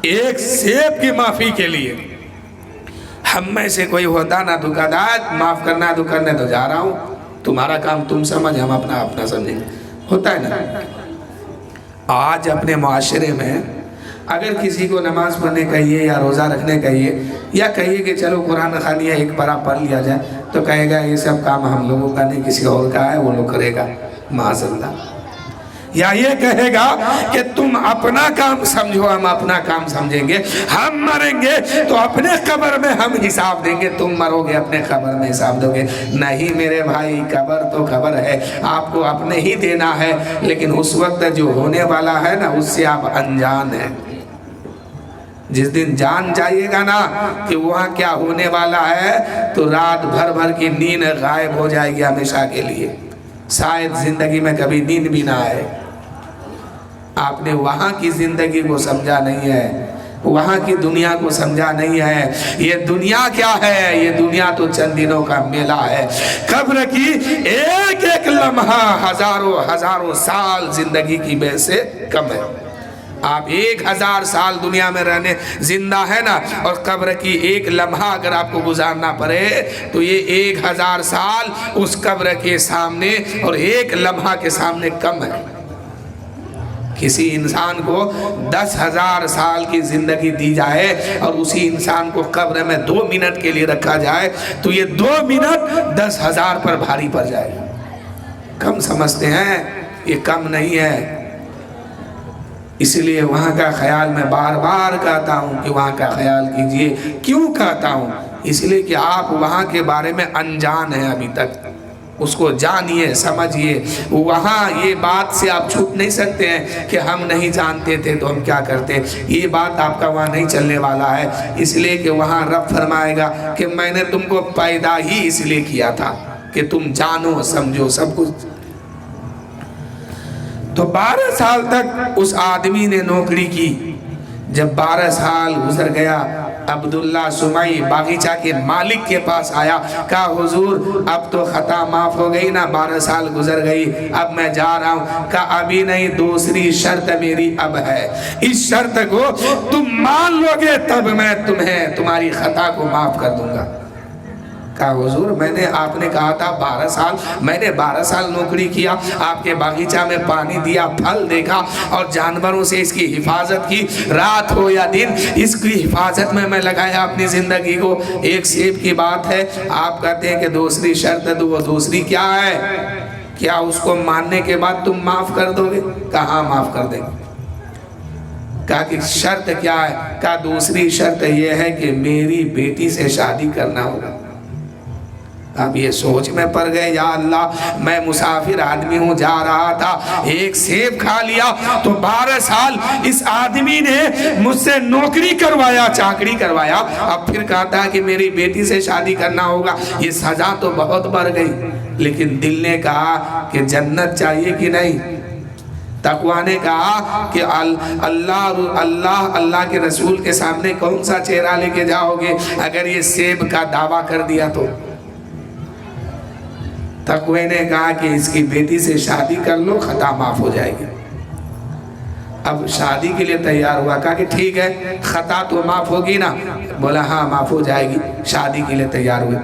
ایک سیب کی معافی کے لیے ہم میں سے کوئی ہوتا نا دکاندار، معاف کرنا تو کرنے تو جا رہا ہوں، تمہارا کام تم سمجھ، ہم اپنا سمجھیں، ہوتا ہے نا۔ آج اپنے معاشرے میں اگر کسی کو نماز پڑھنے کہیے یا روزہ رکھنے کہیے، یا کہیے کہ چلو قرآن خوانی ایک پارہ پڑھ لیا جائے، تو کہے گا یہ سب کام ہم لوگوں کا نہیں، کسی اور کا ہے، وہ لوگ کرے گا، معاذ اللہ۔ یا یہ کہے گا کہ تم اپنا کام سمجھو، ہم اپنا کام سمجھیں گے، ہم مریں گے تو اپنے قبر میں ہم حساب دیں گے، تم مرو گے اپنے قبر میں حساب دو گے۔ نہیں میرے بھائی، قبر تو قبر ہے، آپ کو اپنے ہی دینا ہے، لیکن اس وقت جو ہونے والا ہے نا اس سے آپ انجان ہیں۔ جس دن جان جائیے گا نا کہ وہاں کیا ہونے والا ہے، تو رات بھر بھر کی نیند غائب ہو جائے گی ہمیشہ کے لیے، شاید زندگی میں کبھی نیند بھی نہ آئے۔ آپ نے وہاں کی زندگی کو سمجھا نہیں ہے، وہاں کی دنیا کو سمجھا نہیں ہے۔ یہ دنیا کیا ہے؟ یہ دنیا تو چند دنوں کا میلہ ہے۔ قبر کی ایک ایک لمحہ ہزاروں سال زندگی کی بے سے کم ہے۔ آپ 1000 سال دنیا میں رہنے زندہ ہے نا، اور قبر کی ایک لمحہ اگر آپ کو گزارنا پڑے تو یہ 1000 سال اس قبر کے سامنے اور ایک لمحہ کے سامنے کم ہے۔ کسی انسان کو 10,000 سال کی زندگی دی جائے اور اسی انسان کو قبر میں 2 منٹ کے لیے رکھا جائے تو یہ 2 منٹ 10,000 پر بھاری پڑ جائے۔ کم سمجھتے ہیں، یہ کم نہیں ہے۔ اس لیے وہاں کا خیال میں بار بار کہتا ہوں کہ وہاں کا خیال کیجئے۔ کیوں کہتا ہوں؟ اس لیے کہ آپ وہاں کے بارے میں انجان ہیں، ابھی تک اس کو جانیے، سمجھیے۔ وہاں یہ بات سے آپ چھوٹ نہیں سکتے ہیں کہ ہم نہیں جانتے تھے تو ہم کیا کرتے، یہ بات آپ کا وہاں نہیں چلنے والا ہے۔ اس لیے کہ وہاں رب فرمائے گا کہ میں نے تم کو پیدا ہی اس لیے کیا تھا کہ تم جانو سمجھو سب کچھ۔ تو 12 سال تک اس آدمی نے نوکری کی۔ جب 12 سال گزر گیا، عبداللہ سمی باغیچہ کے مالک کے پاس آیا، کہا حضور اب تو خطا معاف ہو گئی نا، 12 سال گزر گئی، اب میں جا رہا ہوں۔ کہا ابھی نہیں، دوسری شرط میری اب ہے، اس شرط کو تم مان لو گے تب میں تمہاری خطا کو معاف کر دوں گا۔ کہا حضور میں نے، آپ نے کہا تھا 12 سال، میں نے 12 سال نوکری کیا، آپ کے باغیچہ میں پانی دیا، پھل دیکھا اور جانوروں سے اس کی حفاظت کی، رات ہو یا دن اس کی حفاظت میں لگایا اپنی زندگی کو۔ ایک سیب کی بات ہے، آپ کہتے ہیں کہ دوسری شرط ہے، تو وہ دوسری کیا ہے؟ کیا اس کو ماننے کے بعد تم معاف کر دو گے؟ کہا ہاں معاف کر دیں گے۔ کہا کہ شرط کیا ہے؟ کہا دوسری شرط یہ ہے کہ میری بیٹی سے شادی کرنا ہوگا۔ اب یہ سوچ میں پڑ گئے، یا اللہ میں مسافر آدمی ہوں، جا رہا تھا، ایک سیب کھا لیا تو 12 سال اس آدمی نے مجھ سے نوکری کروایا، چاکری کروایا، اب پھر کہتا کہ میری بیٹی سے شادی کرنا ہوگا، یہ سزا تو بہت بڑھ گئی۔ لیکن دل نے کہا کہ جنت چاہیے کہ نہیں؟ تقویٰ نے کہا کہ اللہ کے رسول کے سامنے کون سا چہرہ لے کے جاؤ گے اگر یہ سیب کا دعویٰ کر دیا تو؟ تقوی نے کہا کہ اس کی بیٹی سے شادی کر لو، خطا معاف ہو جائے گی۔ اب شادی کے لیے تیار ہوا، کہا کہ ٹھیک ہے، خطا تو معاف ہوگی نا؟ بولا ہاں معاف ہو جائے گی۔ شادی کے لیے تیار ہوئے۔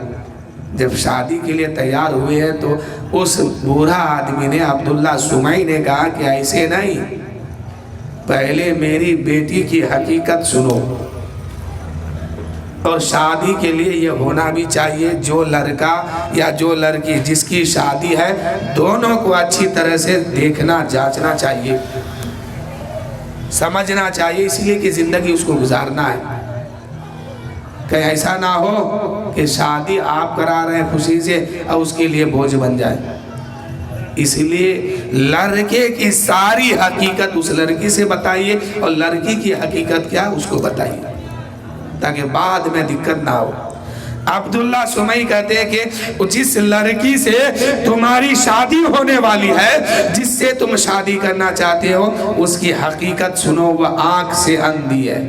جب شادی کے لیے تیار ہوئے ہیں تو اس بوڑھا آدمی نے، عبداللہ سمعی نے کہا کہ ایسے نہیں، پہلے میری بیٹی کی حقیقت سنو، اور شادی کے لیے یہ ہونا بھی چاہیے جو لڑکا یا جو لڑکی جس کی شادی ہے دونوں کو اچھی طرح سے دیکھنا، جانچنا چاہیے، سمجھنا چاہیے، اس لیے کہ زندگی اس کو گزارنا ہے۔ کہ ایسا نہ ہو کہ شادی آپ کرا رہے ہیں خوشی سے اور اس کے لیے بوجھ بن جائے۔ اس لیے لڑکے کی ساری حقیقت اس لڑکی سے بتائیے، اور لڑکی کی حقیقت کیا اس کو بتائیے، تاکہ بعد میں دقت نہ ہو۔ عبداللہ سمعی کہتے ہیں کہ جس لڑکی سے تمہاری شادی ہونے والی ہے، جس سے تم شادی کرنا چاہتے ہو، اس کی حقیقت سنو، وہ آنکھ سے اندھی ہے۔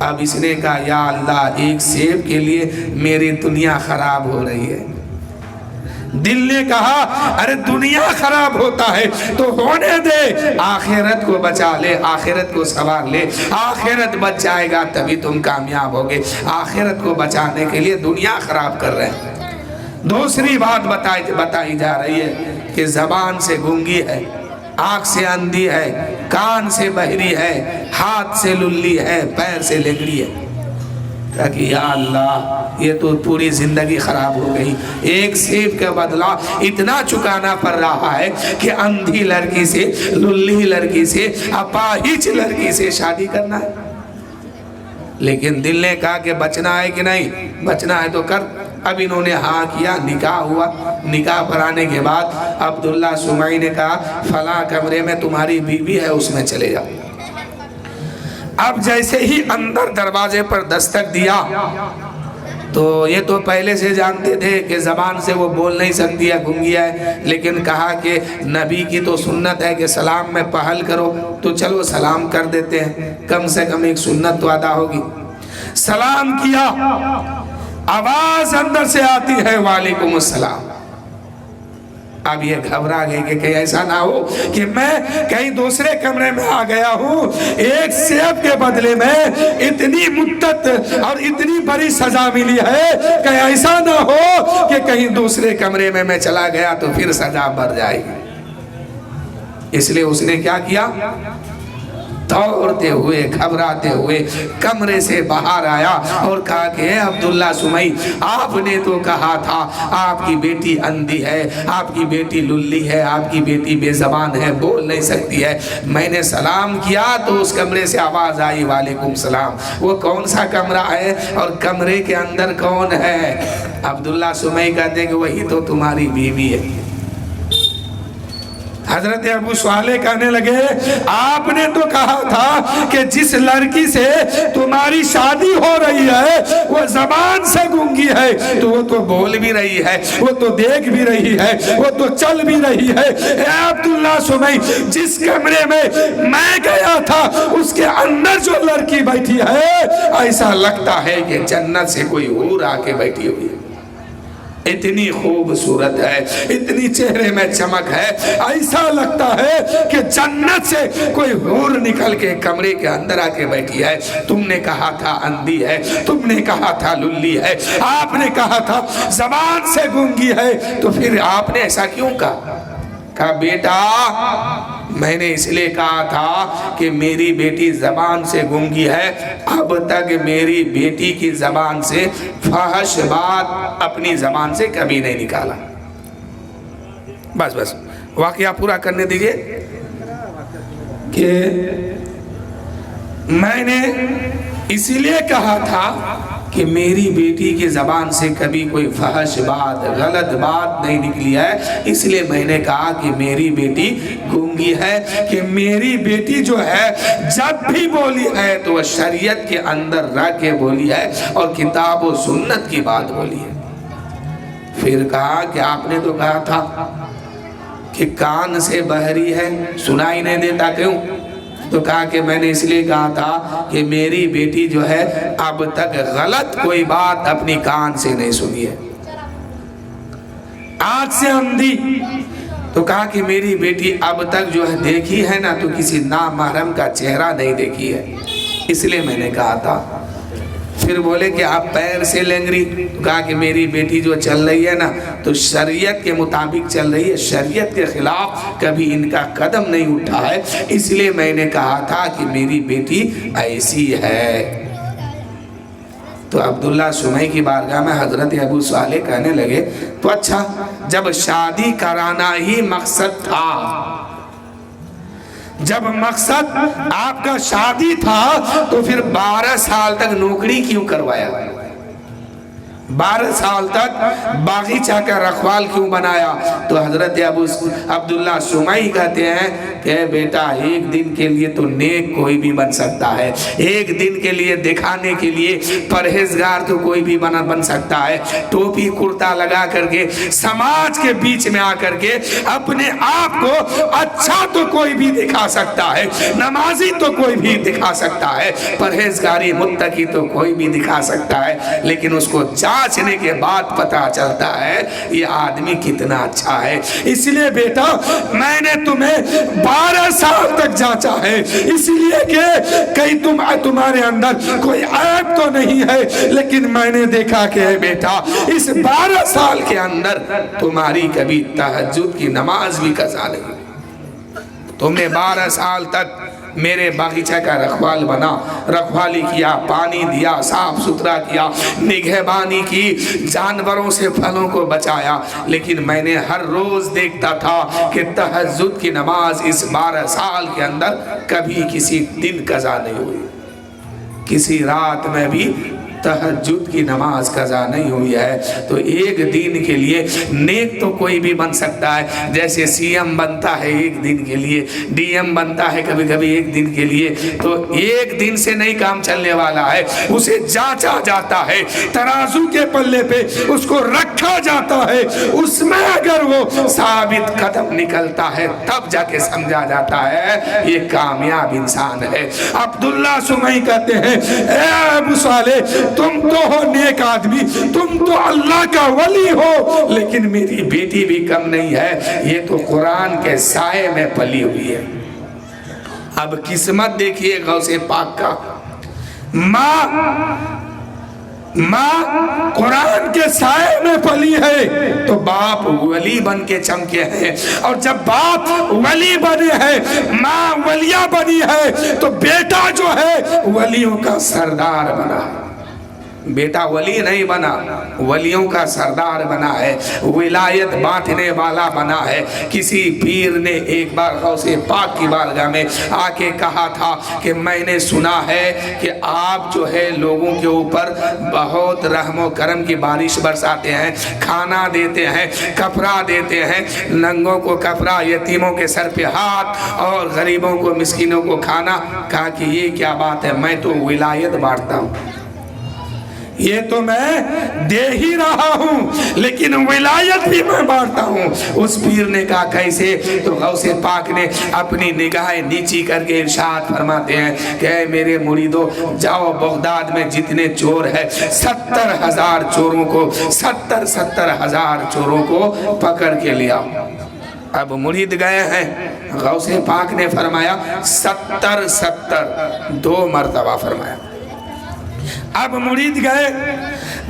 اب اس نے کہا یا اللہ ایک سیب کے لیے میری دنیا خراب ہو رہی ہے۔ دل نے کہا ارے دنیا خراب ہوتا ہے تو ہونے دے، آخرت کو بچا لے، آخرت کو سنوار لے، آخرت بچ جائے گا تبھی تم کامیاب ہوگے، آخرت کو بچانے کے لیے دنیا خراب کر رہے ہیں۔ دوسری بات بتائی جا رہی ہے کہ زبان سے گونگی ہے، آنکھ سے اندھی ہے، کان سے بہری ہے، ہاتھ سے للی ہے، پیر سے لنگڑی ہے۔ کہا کہ یا اللہ یہ تو پوری زندگی خراب ہو گئی، ایک سیب کا بدلہ اتنا چکانا پڑ رہا ہے کہ اندھی لڑکی سے، للی لڑکی سے، اپاہج لڑکی سے شادی کرنا ہے۔ لیکن دل نے کہا کہ بچنا ہے کہ نہیں؟ بچنا ہے تو کر۔ اب انہوں نے ہاں کیا، نکاح ہوا۔ نکاح پڑھانے کے بعد عبداللہ سمعی نے کہا فلاں کمرے میں تمہاری بیوی ہے، اس میں چلے جاؤ۔ اب جیسے ہی اندر دروازے پر دستک دیا تو یہ تو پہلے سے جانتے تھے کہ زبان سے وہ بول نہیں سکتی ہے، گونگی ہے، لیکن کہا کہ نبی کی تو سنت ہے کہ سلام میں پہل کرو، تو چلو سلام کر دیتے ہیں، کم سے کم ایک سنت تو ادا ہوگی۔ سلام کیا، آواز اندر سے آتی ہے وعلیکم السلام۔ اب یہ گھبرا گئے کہ کہیں ایسا نہ ہو کہ میں کہیں دوسرے کمرے میں آ گیا ہوں، ایک سیب کے بدلے میں اتنی مدت اور اتنی بڑی سزا ملی ہے، کہ ایسا نہ ہو کہ کہیں دوسرے کمرے میں چلا گیا تو پھر سزا بڑھ جائے گی۔ اس لیے اس نے کیا کیا؟ دوڑتے ہوئے گھبراتے ہوئے کمرے سے باہر آیا اور کہا کہ اے عبداللہ سمعی، آپ نے تو کہا تھا آپ کی بیٹی اندھی ہے، آپ کی بیٹی للی ہے، آپ کی بیٹی بے زبان ہے، بول نہیں سکتی ہے۔ میں نے سلام کیا تو اس کمرے سے آواز آئی وعلیکم السلام۔ وہ کون سا کمرہ ہے اور کمرے کے اندر کون ہے؟ عبداللہ سمعی کہتے ہیں کہ وہی تو تمہاری بیوی ہے۔ حضرت ابو صالح کہنے لگے آپ نے تو کہا تھا کہ جس لڑکی سے تمہاری شادی ہو رہی ہے وہ زبان سے گونگی ہے، تو وہ تو بول بھی رہی ہے، وہ تو دیکھ بھی رہی ہے، وہ تو چل بھی رہی ہے۔ اے عبداللہ سمعی، جس کمرے میں میں گیا تھا اس کے اندر جو لڑکی بیٹھی ہے ایسا لگتا ہے کہ جنت سے کوئی حور آ کے بیٹھی ہوئی ہے، اتنی خوبصورت ہے، اتنی چہرے میں چمک ہے، ایسا لگتا ہے کہ جنت سے کوئی حور نکل کے کمرے کے اندر آ کے بیٹھی ہے۔ تم نے کہا تھا اندھی ہے، تم نے کہا تھا للی ہے، آپ نے کہا تھا زبان سے گونگی ہے، تو پھر آپ نے ایسا کیوں کہا؟ کہا بیٹا میں نے اس لیے کہا تھا کہ میری بیٹی زبان سے گونگی ہے، اب تک میری بیٹی کی زبان سے فحش بات اپنی زبان سے کبھی نہیں نکالا۔ بس بس واقعہ پورا کرنے دیجئے کہ میں نے اسی لیے کہا تھا کہ میری بیٹی کی زبان سے کبھی کوئی فحش بات غلط بات نہیں نکلی ہے، اس لیے میں نے کہا کہ میری بیٹی گونگی ہے، کہ میری بیٹی جو ہے جب بھی بولی ہے تو وہ شریعت کے اندر رہ کے بولی ہے اور کتاب و سنت کی بات بولی ہے۔ پھر کہا کہ آپ نے تو کہا تھا کہ کان سے بہری ہے سنائی نہیں دیتا، کیوں؟ تو کہا کہ میں نے اس لیے کہا تھا کہ میری بیٹی جو ہے اب تک غلط کوئی بات اپنی کان سے نہیں سنی ہے۔ آنکھ سے اندھی، تو کہا کہ میری بیٹی اب تک جو ہے دیکھی ہے نا تو کسی نامحرم کا چہرہ نہیں دیکھی ہے، اس لیے میں نے کہا تھا۔ پھر بولے کہ آپ پیر سے لنگری، تو کہا کہ میری بیٹی جو چل رہی ہے نا تو شریعت کے مطابق چل رہی ہے، شریعت کے خلاف کبھی ان کا قدم نہیں اٹھا ہے، اس لیے میں نے کہا تھا کہ میری بیٹی ایسی ہے۔ تو عبداللہ سمعی کی بارگاہ میں حضرت ابو صالح کہنے لگے تو اچھا جب شادی کرانا ہی مقصد تھا، جب مقصد آپ کا شادی تھا تو پھر 12 سال تک نوکری کیوں کروایا؟ 12 سال تک باغیچہ کا رکھوال کیوں بنایا؟ تو حضرت ابو عبداللہ سمعی کہتے ہیں کہ بیٹا ایک دن کے لیے تو نیک کوئی بھی بن سکتا ہے، ایک دن کے لیے دکھانے کے لیے پرہیزگار تو کوئی بھی بن سکتا ہے، ٹوپی کرتا لگا کر کے سماج کے بیچ میں آ کر کے اپنے آپ کو اچھا تو کوئی بھی دکھا سکتا ہے، نمازی تو کوئی بھی دکھا سکتا ہے، پرہیزگاری متقی تو کوئی بھی دکھا سکتا ہے، لیکن اس کو جانچنے کے بعد پتہ چلتا ہے یہ آدمی کتنا اچھا ہے۔ اس لیے بیٹا میں نے تمہیں 12 سال تک جانچا ہے، اس لیے کہ کہیں تمہارے اندر کوئی عیب تو نہیں ہے، لیکن میں نے دیکھا کہ بیٹا اس 12 سال کے اندر تمہاری کبھی تہجد کی نماز بھی قضا نہیں، تم نے 12 سال تک میرے باغیچہ کا رکھوال بنا، رکھوالی کیا، پانی دیا، صاف ستھرا کیا، نگہبانی کی، جانوروں سے پھلوں کو بچایا، لیکن میں نے ہر روز دیکھتا تھا کہ تہجد کی نماز اس 12 سال کے اندر کبھی کسی دن قضا نہیں ہوئی، کسی رات میں بھی تہجد کی نماز قضا نہیں ہوئی ہے۔ تو ایک دن کے لیے نیک تو کوئی بھی بن سکتا ہے، جیسے سی ایم بنتا ہے ایک دن کے لیے، ڈی ایم بنتا ہے کبھی کبھی ایک دن کے لیے، تو ایک دن سے نہیں کام چلنے والا ہے، اسے جانچا جاتا ہے، ترازو کے پلے پہ اس کو رکھا جاتا ہے، اس میں اگر وہ ثابت قدم نکلتا ہے تب جا کے سمجھا جاتا ہے یہ کامیاب انسان ہے۔ عبداللہ سمعی کہتے ہیں اے ابو صالح تم تو ہو نیک آدمی، تم تو اللہ کا ولی ہو، لیکن میری بیٹی بھی کم نہیں ہے، یہ تو قرآن کے سائے میں پلی ہوئی ہے۔ اب قسمت دیکھیے غوث پاک کا، ماں قرآن کے سائے میں پلی ہے تو باپ ولی بن کے چمکے ہیں، اور جب باپ ولی بنے ہیں، ماں ولیہ بنی ہے، تو بیٹا جو ہے ولیوں کا سردار بنا ہے۔ بیٹا ولی نہیں بنا، ولیوں کا سردار بنا ہے، ولایت بانٹنے والا بنا ہے۔ کسی پیر نے ایک بار غوث پاک کی بارگاہ میں آ کے کہا تھا کہ میں نے سنا ہے کہ آپ جو ہے لوگوں کے اوپر بہت رحم و کرم کی بارش برساتے ہیں، کھانا دیتے ہیں، کپڑا دیتے ہیں، ننگوں کو کپڑا، یتیموں کے سر پہ ہاتھ، اور غریبوں کو مسکینوں کو کھانا۔ کہا کہ یہ کیا بات ہے، میں تو ولایت بانٹتا ہوں، یہ تو میں دے ہی رہا ہوں، لیکن ولایت بھی میں بانٹتا ہوں۔ اس پیر نے کہا کیسے؟ تو غوث پاک نے اپنی نگاہیں نیچی کر کے ارشاد فرماتے ہیں کہ اے میرے مریدو، جاؤ بغداد میں جتنے چور ہیں 70,000 چوروں کو 70,000 چوروں کو پکڑ کے لیا۔ اب مرید گئے ہیں، غوث پاک نے فرمایا 70 2 مرتبہ فرمایا۔ اب مرید گئے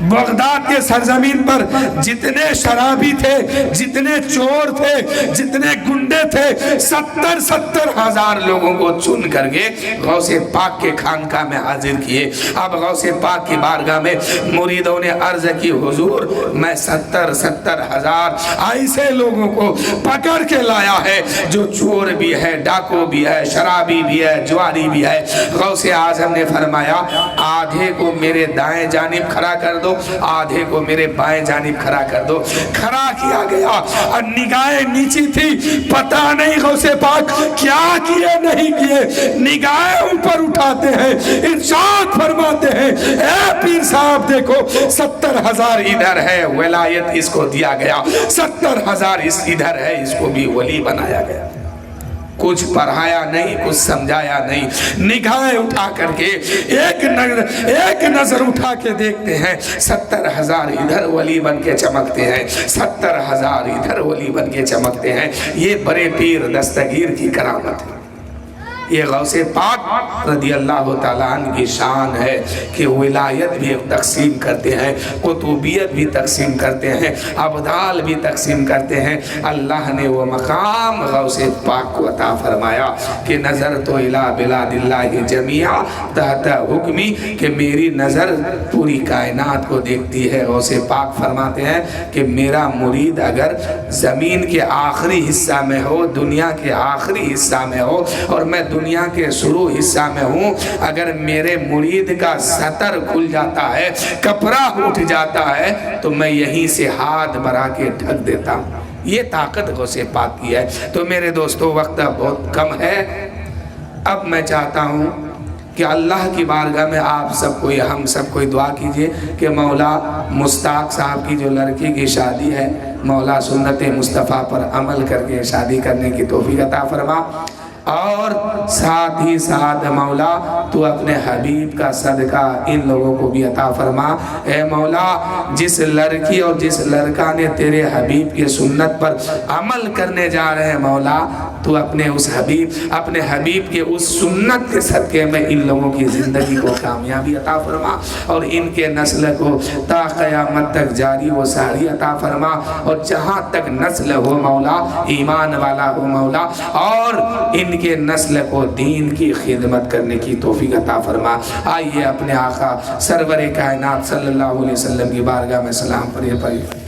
بغداد کے سرزمین پر جتنے شرابی تھے، جتنے چور تھے، جتنے گنڈے تھے، 70 ہزار لوگوں کو چن کر کے غوث پاک کے خانقاہ میں حاضر کیے۔ اب غوث پاک کی بارگاہ میں مریدوں نے عرض کی حضور میں 70 ہزار ایسے لوگوں کو پکڑ کے لایا ہے جو چور بھی ہے، ڈاکو بھی ہے، شرابی بھی ہے، جواری بھی ہے۔ غوث اعظم نے فرمایا آدھے کو میرے دائیں جانب کھڑا کر دو، آدھے کو میرے بائیں جانب کھڑا کر دو۔ کھڑا کیا گیا اور نگاہیں نیچی تھی، پتہ نہیں غوث پاک کیا کیے نہیں کیے، نگاہیں اوپر اٹھاتے ہیں، ارشاد فرماتے ہیں اے پیر صاحب دیکھو 70 ہزار ادھر ہے، ولایت اس کو دیا گیا، 70 ہزار اس ادھر ہے، اس کو بھی ولی بنایا گیا۔ کچھ پڑھایا نہیں، کچھ سمجھایا نہیں، نگاہیں اٹھا کر کے ایک نظر اٹھا کے دیکھتے ہیں 70 ہزار ادھر ولی بن کے چمکتے ہیں، 70 ہزار ادھر ولی بن کے چمکتے ہیں۔ یہ بڑے پیر دستگیر کی کرامت ہے۔ یہ غوث پاک رضی اللہ تعالیٰ عنہ کی شان ہے کہ ولایت بھی تقسیم کرتے ہیں، قطوبیت بھی تقسیم کرتے ہیں، ابدال بھی تقسیم کرتے ہیں۔ اللہ نے وہ مقام غوث پاک کو عطا فرمایا کہ نظر تو الہ بلاد اللہ جمیعا تحت حکمی، کہ میری نظر پوری کائنات کو دیکھتی ہے۔ غوث پاک فرماتے ہیں کہ میرا مرید اگر زمین کے آخری حصہ میں ہو، دنیا کے آخری حصہ میں ہو، اور میں دنیا کے شروع حصہ میں ہوں، اگر میرے مرید کا سطر کھل جاتا ہے، کپڑا اٹھ جاتا ہے، تو میں یہیں سے ہاتھ بڑھا کے ڈھک دیتا ہوں۔ یہ طاقت غوث پاک کی ہے۔ تو میرے دوستو وقت بہت کم ہے، اب میں چاہتا ہوں کہ اللہ کی بارگاہ میں آپ سب کو، ہم سب کو دعا کیجئے کہ مولا مشتاق صاحب کی جو لڑکی کی شادی ہے، مولا سنت مصطفیٰ پر عمل کر کے شادی کرنے کی توفیق عطا فرما، اور ساتھ ہی ساتھ مولا تو اپنے حبیب کا صدقہ ان لوگوں کو بھی عطا فرما۔ اے مولا جس لڑکی اور جس لڑکا نے تیرے حبیب کے سنت پر عمل کرنے جا رہے ہیں، مولا تو اپنے حبیب کے اس سنت کے صدقے میں ان لوگوں کی زندگی کو کامیابی عطا فرما، اور ان کے نسل کو تا قیامت تک جاری و ساری عطا فرما، اور جہاں تک نسل ہو مولا ایمان والا ہو مولا، اور ان کے نسل کو دین کی خدمت کرنے کی توفیق عطا فرما۔ آئیے اپنے آقا سرور کائنات صلی اللہ علیہ وسلم کی بارگاہ میں سلام پڑھیے۔